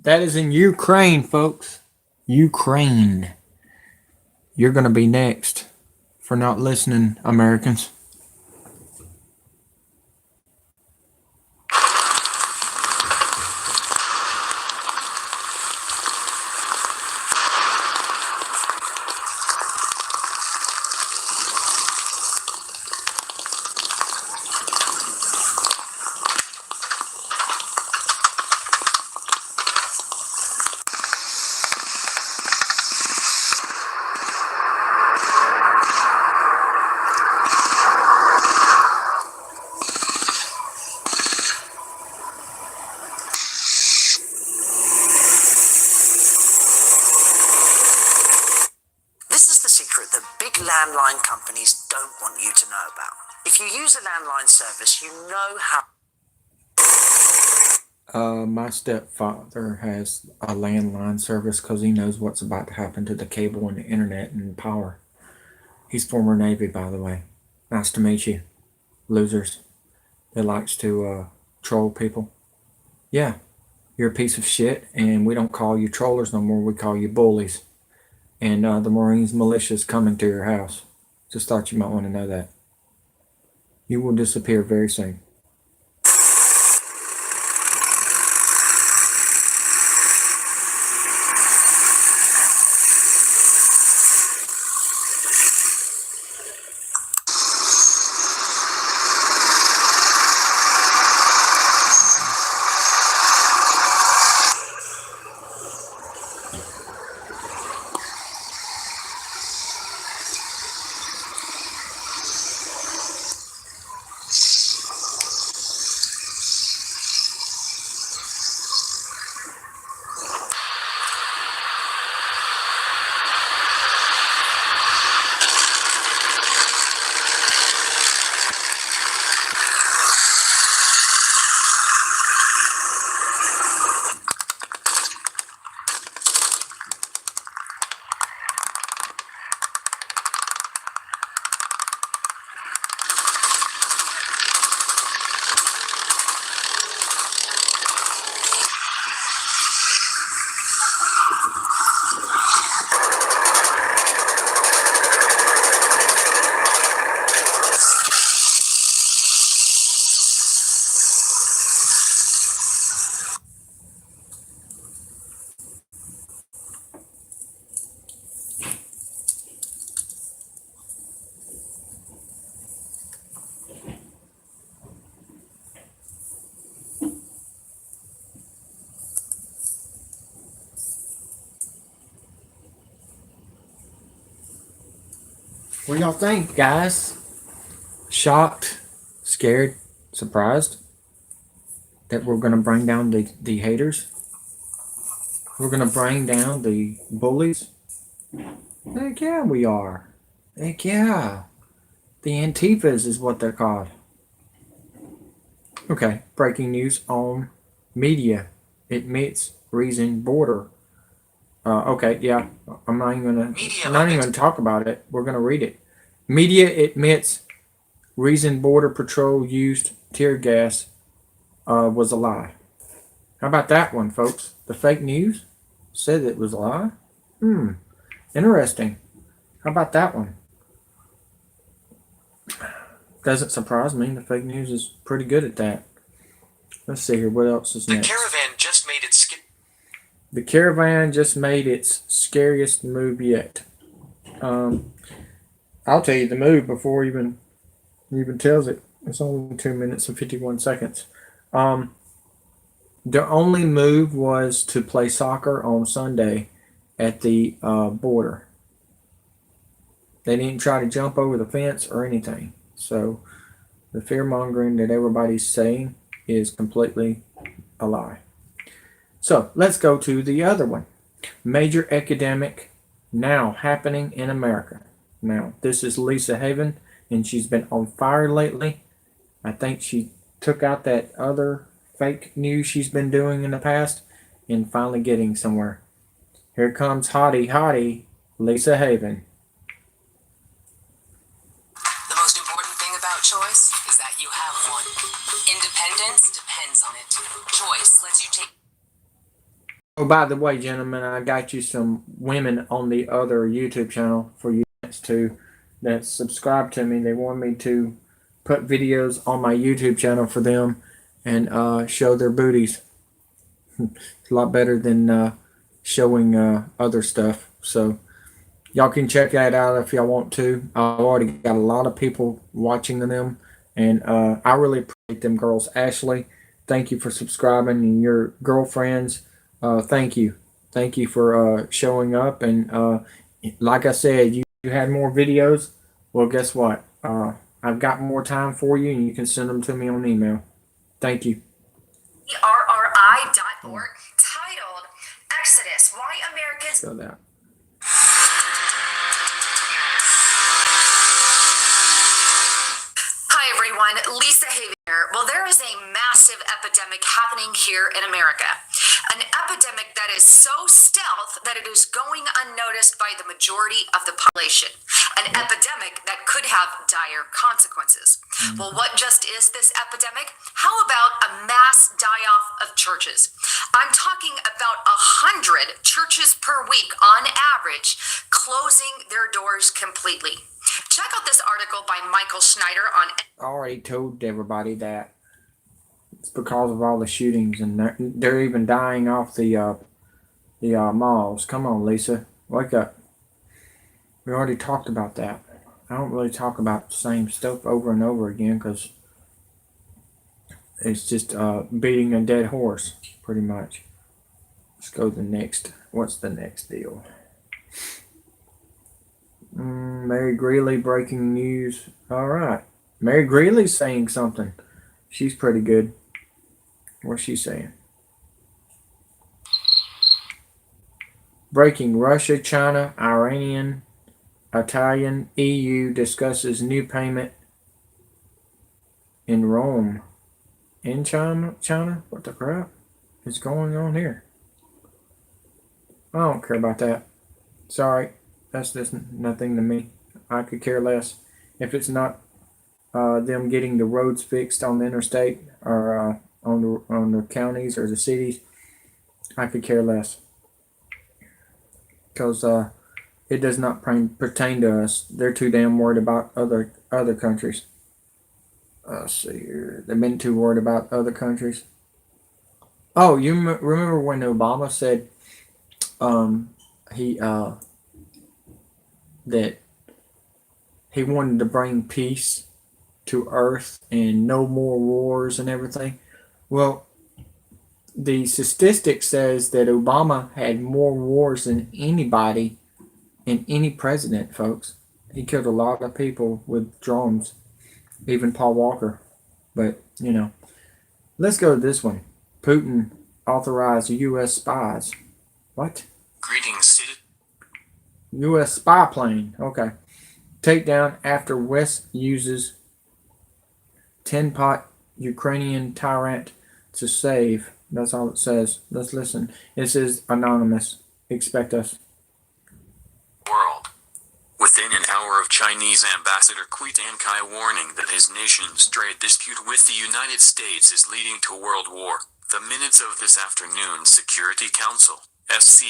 That is in Ukraine, folks. Ukraine. You're going to be next for not listening, Americans. This is the secret that big landline companies don't want you to know about. If you use a landline service, you know how. My stepfather has a landline service because he knows what's about to happen to the cable and the internet and power. He's former Navy, by the way. Nice to meet you, losers. That likes to troll people. Yeah, you're a piece of shit, and we don't call you trollers no more. We call you bullies. And the Marines militia is coming to your house. Just thought you might want to know that. You will disappear very soon. What do y'all think, guys? Shocked, scared, surprised that we're going to bring down the haters? We're going to bring down the bullies? Heck yeah, we are. Heck yeah. The Antifas is what they're called. Okay, breaking news on media admits reason border. Okay, yeah, I'm not even gonna talk about it. We're gonna read it. Media admits reason border patrol used tear gas was a lie. How about that one, folks? The fake news said it was a lie. Interesting. How about that one? Doesn't surprise me. The fake news is pretty good at that. Let's see here. What else is next? The caravan just made its The caravan just made its scariest move yet. I'll tell you the move before even tells it. It's only 2 minutes and 51 seconds. The only move was to play soccer on Sunday at the border. They didn't try to jump over the fence or anything. So the fear mongering that everybody's saying is completely a lie. So let's go to the other one. Major epidemic now happening in America. Now, this is Lisa Haven, and she's been on fire lately. I think she took out that other fake news she's been doing in the past and finally getting somewhere. Here comes hottie Lisa Haven. The most important thing about choice is that you have one. Independence depends on it. Choice lets you take Oh, by the way, gentlemen, I got you some women on the other YouTube channel for you to that subscribe to me. They want me to put videos on my YouTube channel for them and show their booties. It's a lot better than showing other stuff. So y'all can check that out if y'all want to. I've already got a lot of people watching them, and I really appreciate them girls. Ashley, thank you for subscribing, and your girlfriends, thank you. Thank you for showing up. And like I said, you had more videos. Well, guess what? I've got more time for you, and you can send them to me on email. Thank you. RRI.org titled Exodus Why Americans. So that. Hi everyone, Lisa Haven here. Well, there is a massive epidemic happening here in America. An epidemic that is so stealth that it is going unnoticed by the majority of the population. An epidemic that could have dire consequences. Well, what just is this epidemic? How about a mass die-off of churches? I'm talking about 100 churches per week on average closing their doors completely. Check out this article by Michael Schneider on. I already told everybody that it's because of all the shootings, and they're even dying off the malls. Come on, Lisa, wake up. We already talked about that. I don't really talk about the same stuff over and over again because it's just beating a dead horse, pretty much. Let's go to the next. What's the next deal? Mary Greeley breaking news. All right. Mary Greeley's saying something. She's pretty good. What's she saying? Breaking Russia, China, Iranian, Italian, EU discusses new payment in Rome. In China? What the crap is going on here? I don't care about that. Sorry. That's just nothing to me. I could care less. If it's not them getting the roads fixed on the interstate or on the counties or the cities, I could care less. Because it does not pertain to us. They're too damn worried about other countries. Let's see here. They've been too worried about other countries. Oh, you remember when Obama said that he wanted to bring peace to Earth and no more wars and everything? Well, the statistic says that Obama had more wars than anybody and any president, folks. He killed a lot of people with drones, even Paul Walker. But, you know, let's go to this one. Putin authorized U.S. spies. What? Greetings, citizen. U.S. spy plane. Okay. Takedown after West uses 10-pot Ukrainian tyrant to save. That's all it says. Let's listen. It says anonymous. Expect us. World. Within an hour of Chinese Ambassador Qui Dankai warning that his nation's trade dispute with the United States is leading to world war, the minutes of this afternoon's Security Council (SC)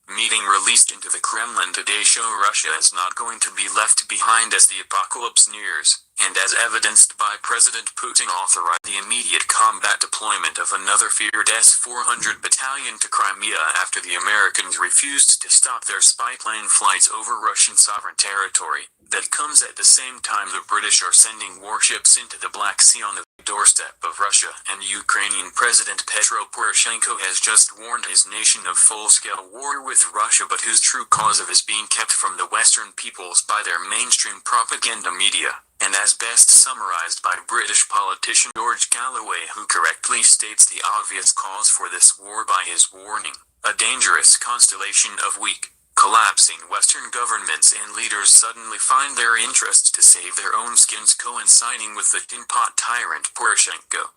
meeting released into the Kremlin today show Russia is not going to be left behind as the apocalypse nears, and as evidenced by President Putin authorized the immediate combat deployment of another feared S-400 battalion to Crimea after the Americans refused to stop their spy plane flights over Russian sovereign territory. That comes at the same time the British are sending warships into the Black Sea on the doorstep of Russia, and Ukrainian President Petro Poroshenko has just warned his nation of full-scale war with Russia, but whose true cause of is being kept from the Western peoples by their mainstream propaganda media, and as best summarized by British politician George Galloway, who correctly states the obvious cause for this war by his warning: a dangerous constellation of weak, collapsing Western governments and leaders suddenly find their interests to save their own skins coinciding with the tin pot tyrant Poroshenko.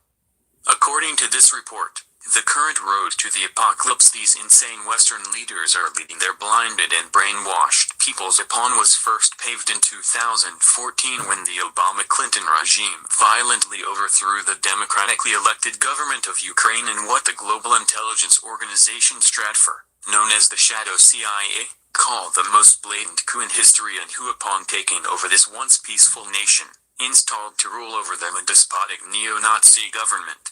According to this report, The current road to the apocalypse these insane Western leaders are leading their blinded and brainwashed peoples upon was first paved in 2014 when the Obama-Clinton regime violently overthrew the democratically elected government of Ukraine in what the global intelligence organization Stratfor, known as the Shadow CIA, called the most blatant coup in history, and who, upon taking over this once peaceful nation, installed to rule over them a despotic neo-Nazi government.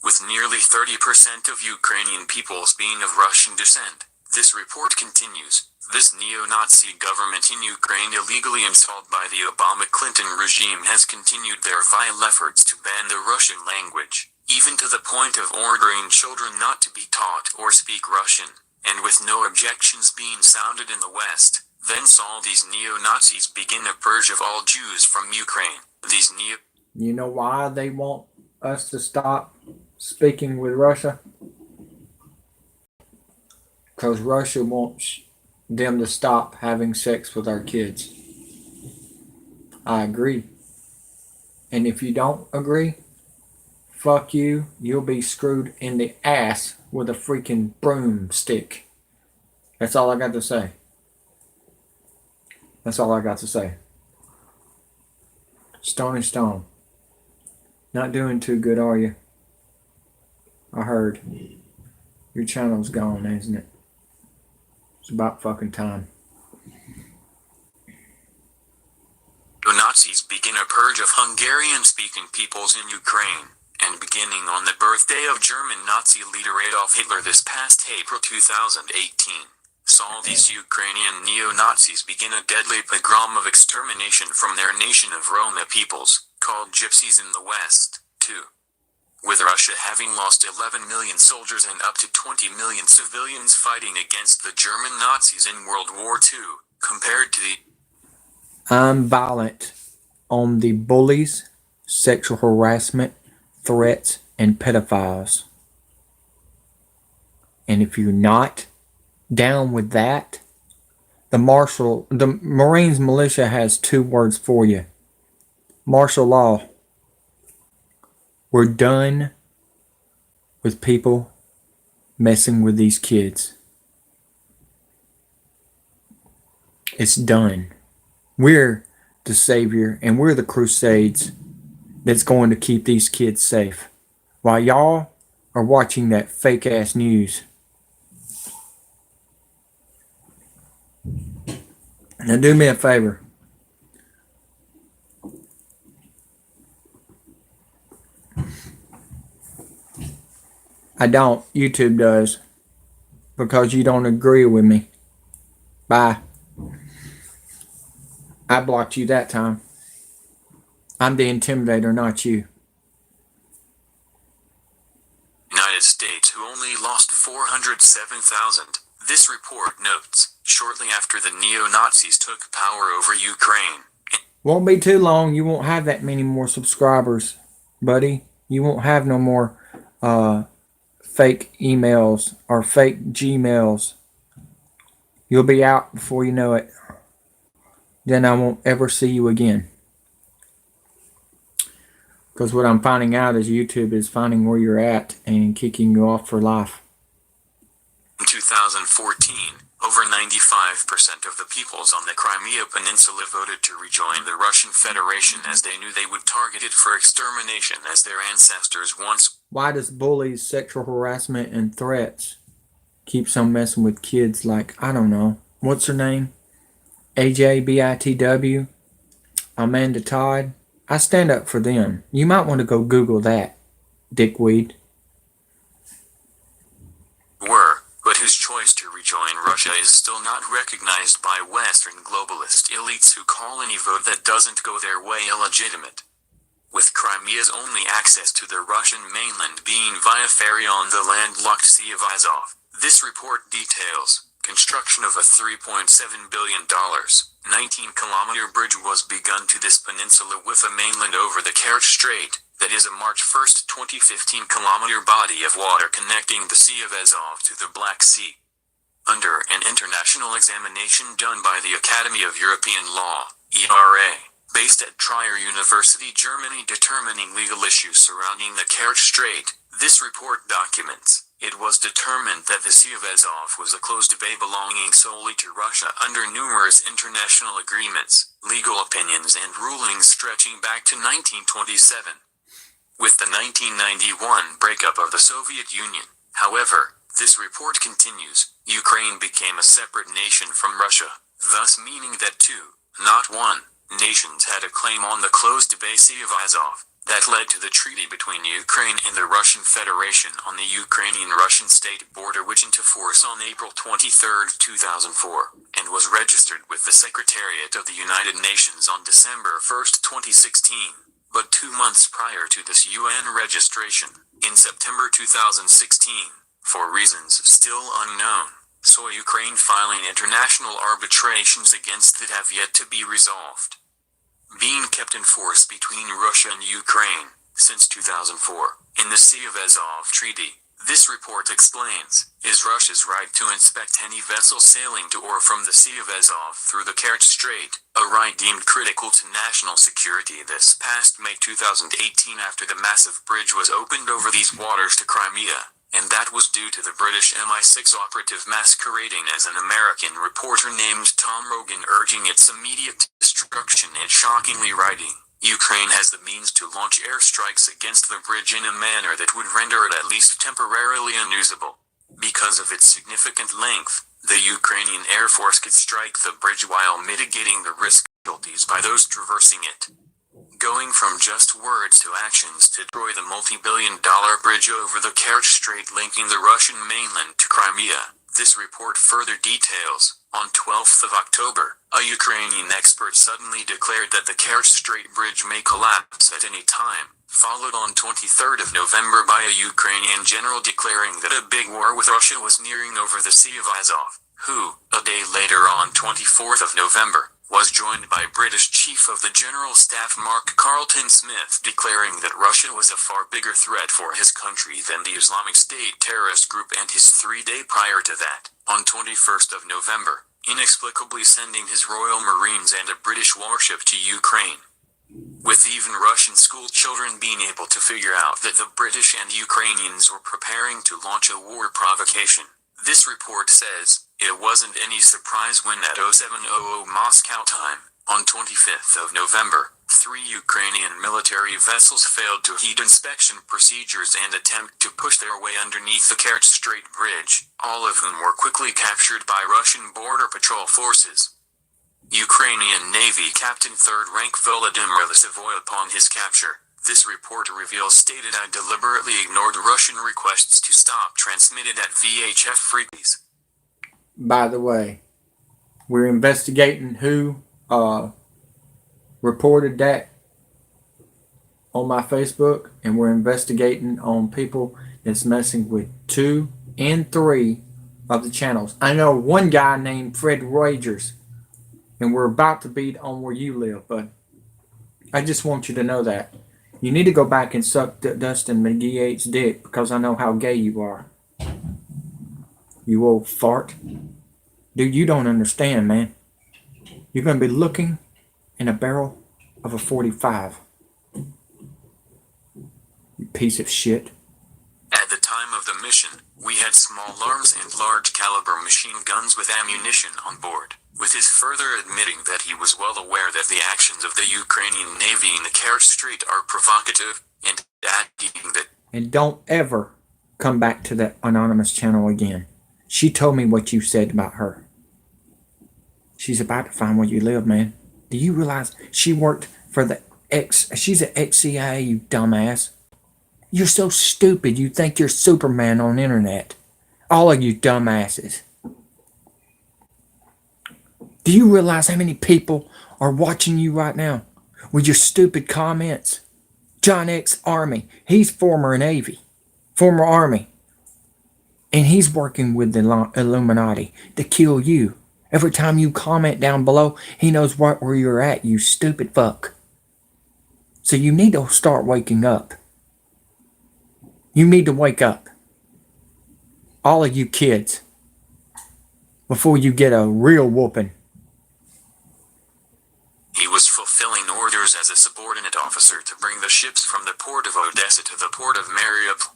With nearly 30% of Ukrainian peoples being of Russian descent, this report continues, this neo-Nazi government in Ukraine illegally installed by the Obama-Clinton regime has continued their vile efforts to ban the Russian language, even to the point of ordering children not to be taught or speak Russian, and with no objections being sounded in the West, then saw these neo-Nazis begin a purge of all Jews from Ukraine. You know why they want us to stop speaking with Russia? Because Russia wants them to stop having sex with our kids. I agree. And if you don't agree, fuck you. You'll be screwed in the ass with a freaking broomstick. That's all I got to say. That's all I got to say. Stony Stone. Not doing too good, are you? I heard. Your channel's gone, isn't it? It's about fucking time. Nazis begin a purge of Hungarian-speaking peoples in Ukraine, and beginning on the birthday of German Nazi leader Adolf Hitler this past April 2018, saw these Ukrainian neo-Nazis begin a deadly pogrom of extermination from their nation of Roma peoples, called Gypsies in the West, too. With Russia having lost 11 million soldiers and up to 20 million civilians fighting against the German Nazis in World War II, compared to the I'm violent on the bullies, sexual harassment, threats, and pedophiles. And if you're not down with that, the Marines militia has 2 words for you. Martial law. We're done with people messing with these kids. It's done. We're the savior and we're the crusades that's going to keep these kids safe. While y'all are watching that fake ass news. Now do me a favor. I don't. YouTube does. Because you don't agree with me. Bye. I blocked you that time. I'm the intimidator, not you. United States, who only lost 407,000. This report notes, shortly after the neo-Nazis took power over Ukraine. Won't be too long. You won't have that many more subscribers, buddy. You won't have no more fake emails or fake Gmails. You'll be out before you know it. Then I won't ever see you again. Because what I'm finding out is YouTube is finding where you're at and kicking you off for life. In 2014, over 95% of the peoples on the Crimea Peninsula voted to rejoin the Russian Federation as they knew they would target it for extermination as their ancestors once. Why does bullies, sexual harassment, and threats keeps on messing with kids like, I don't know, what's her name? AJ, BITW, Amanda Todd. I stand up for them. You might want to go Google that, dickweed. But whose choice to rejoin Russia is still not recognized by Western globalist elites who call any vote that doesn't go their way illegitimate. With Crimea's only access to the Russian mainland being via ferry on the landlocked Sea of Azov, this report details, construction of a $3.7 billion, 19-kilometer bridge was begun to this peninsula with a mainland over the Kerch Strait, that is a March 1, 2015 kilometer body of water connecting the Sea of Azov to the Black Sea. Under an international examination done by the Academy of European Law, ERA, based at Trier University, Germany, determining legal issues surrounding the Kerch Strait. This report documents, it was determined that the Sea of Azov was a closed bay belonging solely to Russia under numerous international agreements, legal opinions and rulings stretching back to 1927. With the 1991 breakup of the Soviet Union, however, this report continues, Ukraine became a separate nation from Russia, thus meaning that two, not one, nations had a claim on the closed bay Sea of Azov. That led to the treaty between Ukraine and the Russian Federation on the Ukrainian-Russian state border, which into force on April 23, 2004, and was registered with the Secretariat of the United Nations on December 1, 2016. But 2 months prior to this UN registration, in September 2016, for reasons still unknown, saw Ukraine filing international arbitrations against it have yet to be resolved. Being kept in force between Russia and Ukraine since 2004 in the Sea of Azov Treaty, this report explains, is Russia's right to inspect any vessel sailing to or from the Sea of Azov through the Kerch Strait, a right deemed critical to national security this past May 2018 after the massive bridge was opened over these waters to Crimea, and that was due to the British MI6 operative masquerading as an American reporter named Tom Rogan urging its immediate destruction and shockingly writing, Ukraine has the means to launch airstrikes against the bridge in a manner that would render it at least temporarily unusable. Because of its significant length, the Ukrainian Air Force could strike the bridge while mitigating the risk casualties by those traversing it. Going from just words to actions to destroy the multi-billion-dollar bridge over the Kerch Strait linking the Russian mainland to Crimea, this report further details, on 12th of October, a Ukrainian expert suddenly declared that the Kerch Strait bridge may collapse at any time, followed on 23rd of November by a Ukrainian general declaring that a big war with Russia was nearing over the Sea of Azov, who, a day later on 24th of November, was joined by British Chief of the General Staff Mark Carleton Smith declaring that Russia was a far bigger threat for his country than the Islamic State terrorist group, and his 3-day prior to that, on 21st of November, inexplicably sending his Royal Marines and a British warship to Ukraine. With even Russian school children being able to figure out that the British and Ukrainians were preparing to launch a war provocation. This report says, it wasn't any surprise when at 0700 Moscow time, on 25th of November, 3 Ukrainian military vessels failed to heed inspection procedures and attempt to push their way underneath the Kerch Strait bridge, all of whom were quickly captured by Russian border patrol forces. Ukrainian Navy Captain 3rd Rank Volodymyr Lisivoy upon his capture, this report reveals stated I deliberately ignored Russian requests to stop transmitted at VHF frequencies. By the way, we're investigating who reported that on my Facebook, and we're investigating on people that's messing with 2 and 3 of the channels. I know one guy named Fred Rogers, and we're about to beat on where you live, but I just want you to know that. You need to go back and suck Dustin McGee-8's dick, because I know how gay you are. You old fart. Dude, you don't understand, man. You're going to be looking in a barrel of a 45. You piece of shit. At the time of the mission, we had small arms and large caliber machine guns with ammunition on board, with his further admitting that he was well aware that the actions of the Ukrainian Navy in the Kerch Strait are provocative, and adding that. And don't ever come back to that anonymous channel again. She told me what you said about her. She's about to find where you live, man. Do you realize she worked for the she's an ex-CIA, you dumbass. You're so stupid you think you're Superman on the internet. All of you dumbasses. Do you realize how many people are watching you right now with your stupid comments? John X. Army, he's former Navy, former Army. And he's working with the Illuminati to kill you. Every time you comment down below, he knows right where you're at, you stupid fuck. So you need to start waking up. You need to wake up. All of you kids. Before you get a real whooping. He was fulfilling orders answer to bring the ships from the port of Odessa to the port of Mariupol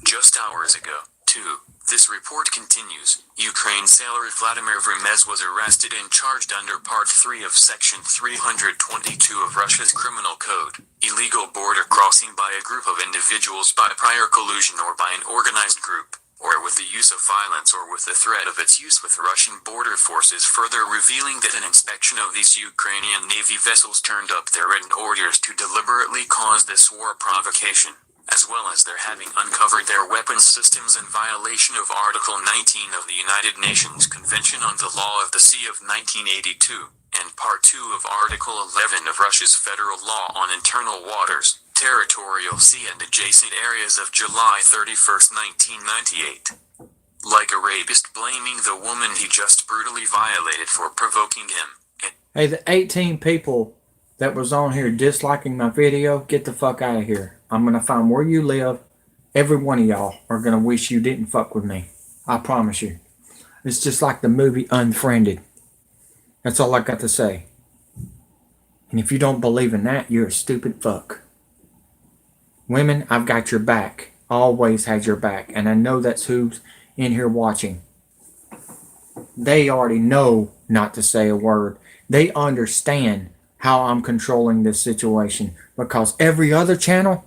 just hours ago. 2. This report continues. Ukraine sailor Vladimir Vermez was arrested and charged under Part 3 of Section 322 of Russia's Criminal Code, illegal border crossing by a group of individuals by prior collusion or by an organized group, or with the use of violence or with the threat of its use with Russian border forces, further revealing that an inspection of these Ukrainian Navy vessels turned up their written orders to deliberately cause this war provocation, as well as their having uncovered their weapons systems in violation of Article 19 of the United Nations Convention on the Law of the Sea of 1982, and Part 2 of Article 11 of Russia's Federal Law on Internal Waters, Territorial Sea and Adjacent Areas of July 31, 1998. Like a rapist blaming the woman he just brutally violated for provoking him. Hey, the 18 people that was on here disliking my video, get the fuck out of here. I'm going to find where you live. Every one of y'all are going to wish you didn't fuck with me. I promise you. It's just like the movie Unfriended. That's all I got to say. And if you don't believe in that, you're a stupid fuck. Women, I've got your back. Always had your back. And I know that's who's in here watching. They already know not to say a word. They understand how I'm controlling this situation. Because every other channel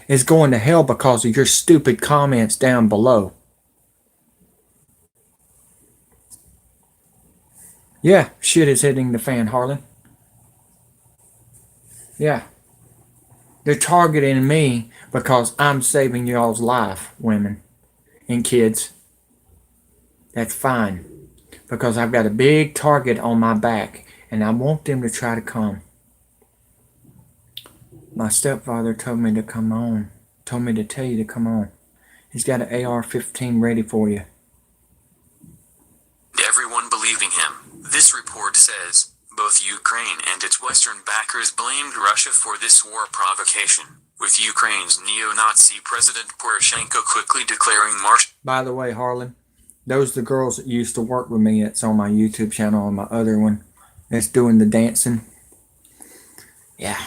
is going to hell because of your stupid comments down below. Yeah, shit is hitting the fan, Harlan. Yeah. They're targeting me because I'm saving y'all's life, women and kids. That's fine. Because I've got a big target on my back and I want them to try to come. My stepfather told me to come on. Told me to tell you to come on. He's got an AR-15 ready for you. Everyone believing him. This report says, both Ukraine and its Western backers blamed Russia for this war provocation, with Ukraine's neo-Nazi President Poroshenko quickly declaring martial. By the way, Harlan, those are the girls that used to work with me. It's on my YouTube channel and my other one. That's doing the dancing. Yeah.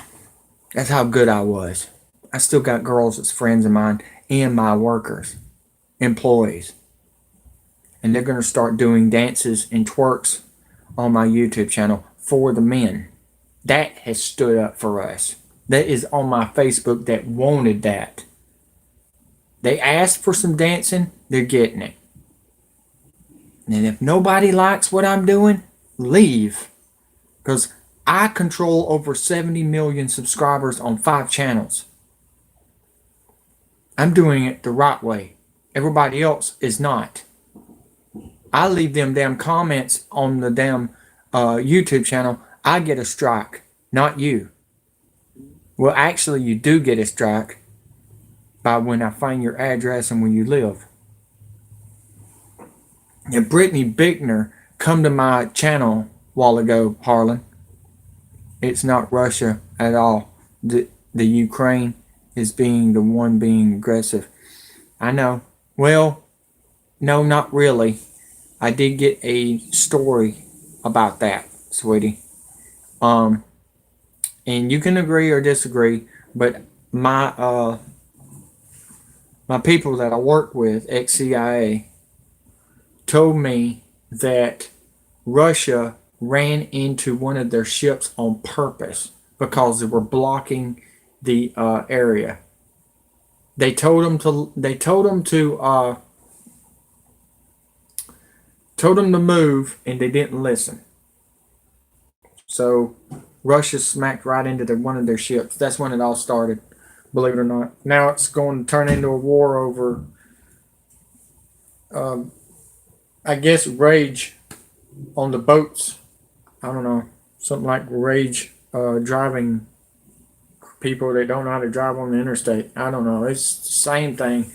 That's how good I was. I still got girls that's friends of mine and my workers, employees. And they're going to start doing dances and twerks on my YouTube channel for the men. That has stood up for us. That is on my Facebook that wanted that. They asked for some dancing, they're getting it. And if nobody likes what I'm doing, leave. Because I control over 70 million subscribers on 5 channels. I'm doing it the right way. Everybody else is not. I leave them damn comments on the damn YouTube channel. I get a strike, not you. Well, actually, you do get a strike by when I find your address and where you live. And Brittany Bickner come to my channel a while ago, Harlan. It's not Russia at all. The Ukraine is being the one being aggressive. I know. Well, no, not really. I did get a story about that, sweetie. And you can agree or disagree, but my people that I work with, ex-CIA, told me that Russia ran into one of their ships on purpose because they were blocking the area. They told them to move, and they didn't listen. So Russia smacked right into one of their ships. That's when it all started, believe it or not. Now it's going to turn into a war over, I guess, rage on the boats. I don't know, something like rage driving people that don't know how to drive on the interstate. I don't know. It's the same thing.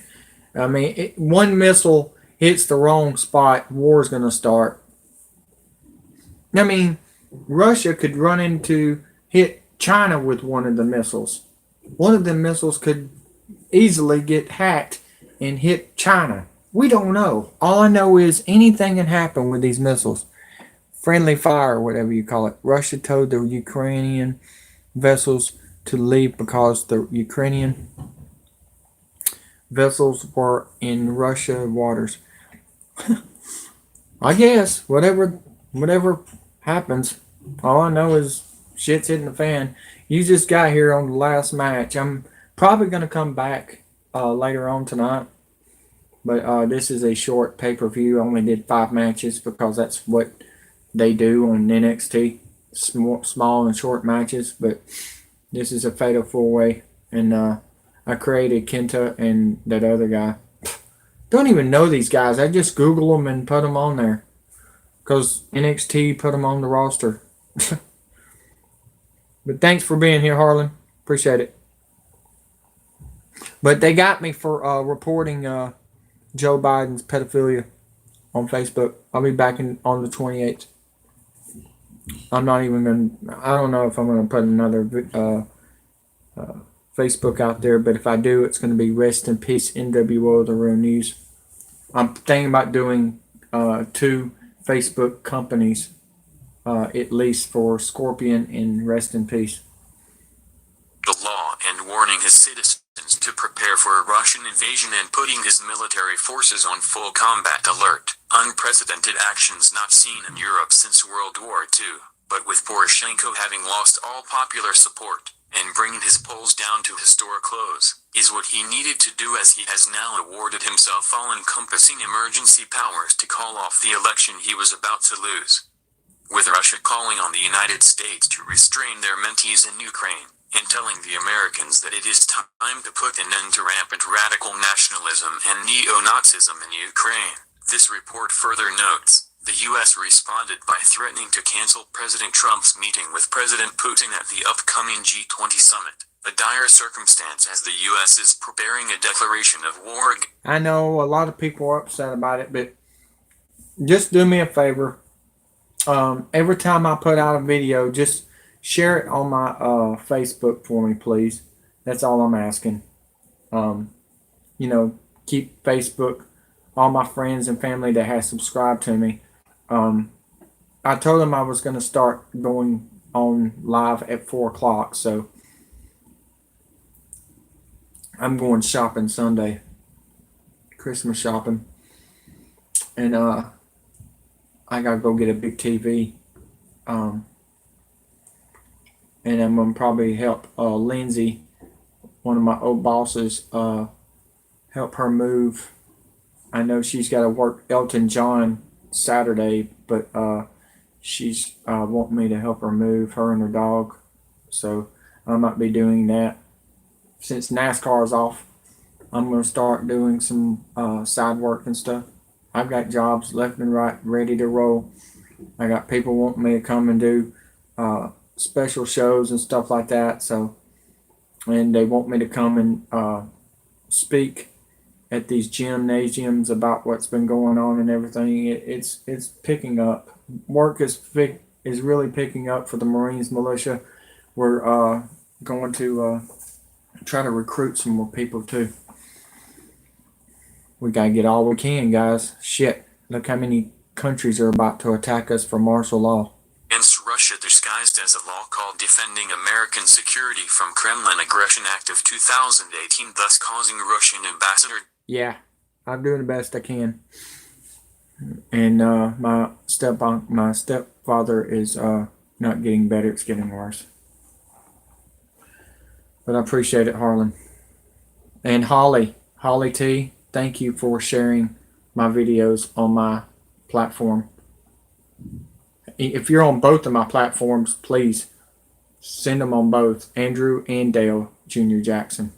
I mean, one missile hits the wrong spot, war's going to start. I mean, Russia could hit China with one of the missiles. One of the missiles could easily get hacked and hit China. We don't know. All I know is anything can happen with these missiles. Friendly fire, or whatever you call it. Russia told the Ukrainian vessels to leave because the Ukrainian vessels were in Russia waters. I guess whatever happens, all I know is shit's hitting the fan. You just got here on the last match. I'm probably gonna come back later on tonight, but this is a short pay-per-view. I only did 5 matches because that's what they do on NXT, small and short matches. But this is a fatal 4-way, and I created Kenta and that other guy. Don't even know these guys. I just Google them and put them on there because NXT put them on the roster. But thanks for being here, Harlan. Appreciate it. But they got me for reporting Joe Biden's pedophilia on Facebook. I'll be back on the 28th. I'm not even going to, I don't know if I'm going to put another Facebook out there, but if I do, it's going to be Rest in Peace NWO, the Real News. I'm thinking about doing 2 Facebook companies, at least for Scorpion and Rest in Peace. The law and warning his citizens to prepare for a Russian invasion and putting his military forces on full combat alert. Unprecedented actions not seen in Europe since World War II, but with Poroshenko having lost all popular support and bringing his polls down to historic lows, is what he needed to do, as he has now awarded himself all-encompassing emergency powers to call off the election he was about to lose. With Russia calling on the United States to restrain their mentees in Ukraine, and telling the Americans that it is time to put an end to rampant radical nationalism and neo-Nazism in Ukraine. This report further notes, the U.S. responded by threatening to cancel President Trump's meeting with President Putin at the upcoming G20 summit, a dire circumstance as the U.S. is preparing a declaration of war. I know a lot of people are upset about it, but just do me a favor. Every time I put out a video, just share it on my Facebook for me, please. That's all I'm asking. Keep Facebook, all my friends and family that has subscribed to me. I told them I was going to start going on live at 4 o'clock, so I'm going shopping Sunday, Christmas shopping, and I gotta go get a big TV. And I'm gonna probably help Lindsay, one of my old bosses, help her move. I know she's got to work Elton John Saturday, but she's wanting me to help her move, her and her dog. So I might be doing that. Since NASCAR's off, I'm gonna start doing some side work and stuff. I've got jobs left and right ready to roll. I got people wanting me to come and do special shows and stuff like that. So, and they want me to come and speak at these gymnasiums about what's been going on and everything. It's picking up. Work is really picking up for the Marines militia. We're going to try to recruit some more people too. We gotta get all we can, guys. Shit, look how many countries are about to attack us for martial law. Against Russia, disguised as a law called Defending American Security from Kremlin Aggression Act of 2018, thus causing Russian ambassador. Yeah, I'm doing the best I can. And my stepfather is not getting better; it's getting worse. But I appreciate it, Harlan. And Holly T, thank you for sharing my videos on my platform. If you're on both of my platforms, please send them on both, Andrew and Dale Jr. Jackson.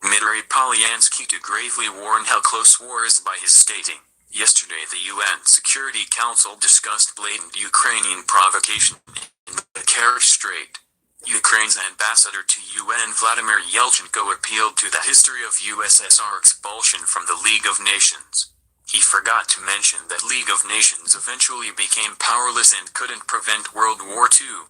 Dmitry Polyansky to gravely warn how close war is by his stating, yesterday the UN Security Council discussed blatant Ukrainian provocation in the Kerch Strait. Ukraine's ambassador to UN Vladimir Yelchenko appealed to the history of USSR expulsion from the League of Nations. He forgot to mention that League of Nations eventually became powerless and couldn't prevent World War II.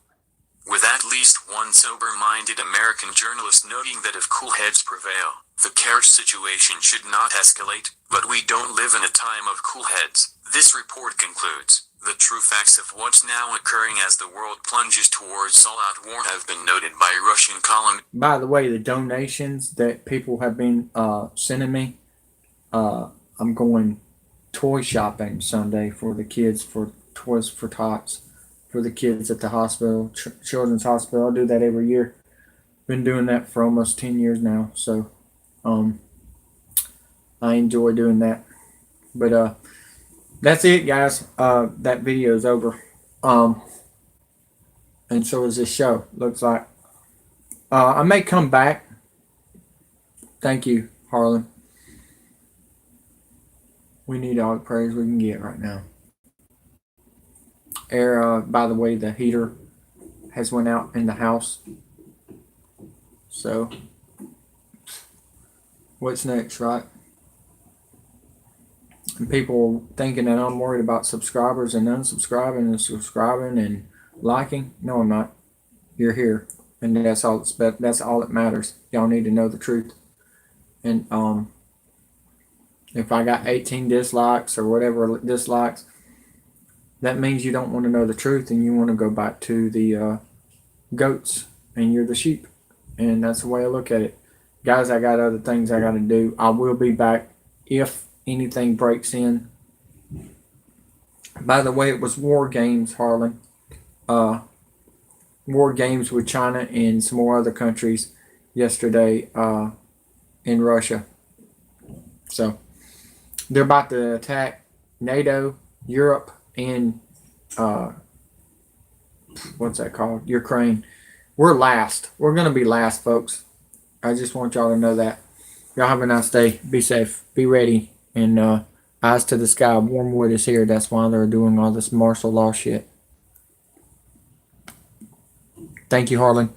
with at least one sober-minded American journalist noting that if cool heads prevail, the Kerch situation should not escalate, but we don't live in a time of cool heads. This report concludes, the true facts of what's now occurring as the world plunges towards all-out war have been noted by Russian column. By the way, the donations that people have been sending me, I'm going toy shopping Sunday for the kids, for Toys for Tots, for the kids at the hospital, Children's Hospital. I do that every year. Been doing that for almost 10 years now, so I enjoy doing that. But that's it, guys. That video is over, and so is this show. Looks like I may come back. Thank you, Harlan. We need all the praise we can get right now. Air, by the way, the heater has went out in the house. So, what's next, right? And people thinking that I'm worried about subscribers and unsubscribing and subscribing and liking. No, I'm not. You're here, and that's all. That's all that matters. Y'all need to know the truth. And if I got 18 dislikes or whatever dislikes, that means you don't want to know the truth and you want to go back to the goats and you're the sheep. And that's the way I look at it. Guys, I got other things I got to do. I will be back if anything breaks in. By the way, it was war games, Harlan. War games with China and some more other countries yesterday in Russia. So, they're about to attack NATO, Europe, and what's that called? Ukraine. We're last. We're going to be last, folks. I just want y'all to know that. Y'all have a nice day. Be safe. Be ready. And eyes to the sky. Wormwood is here. That's why they're doing all this martial law shit. Thank you, Harlan.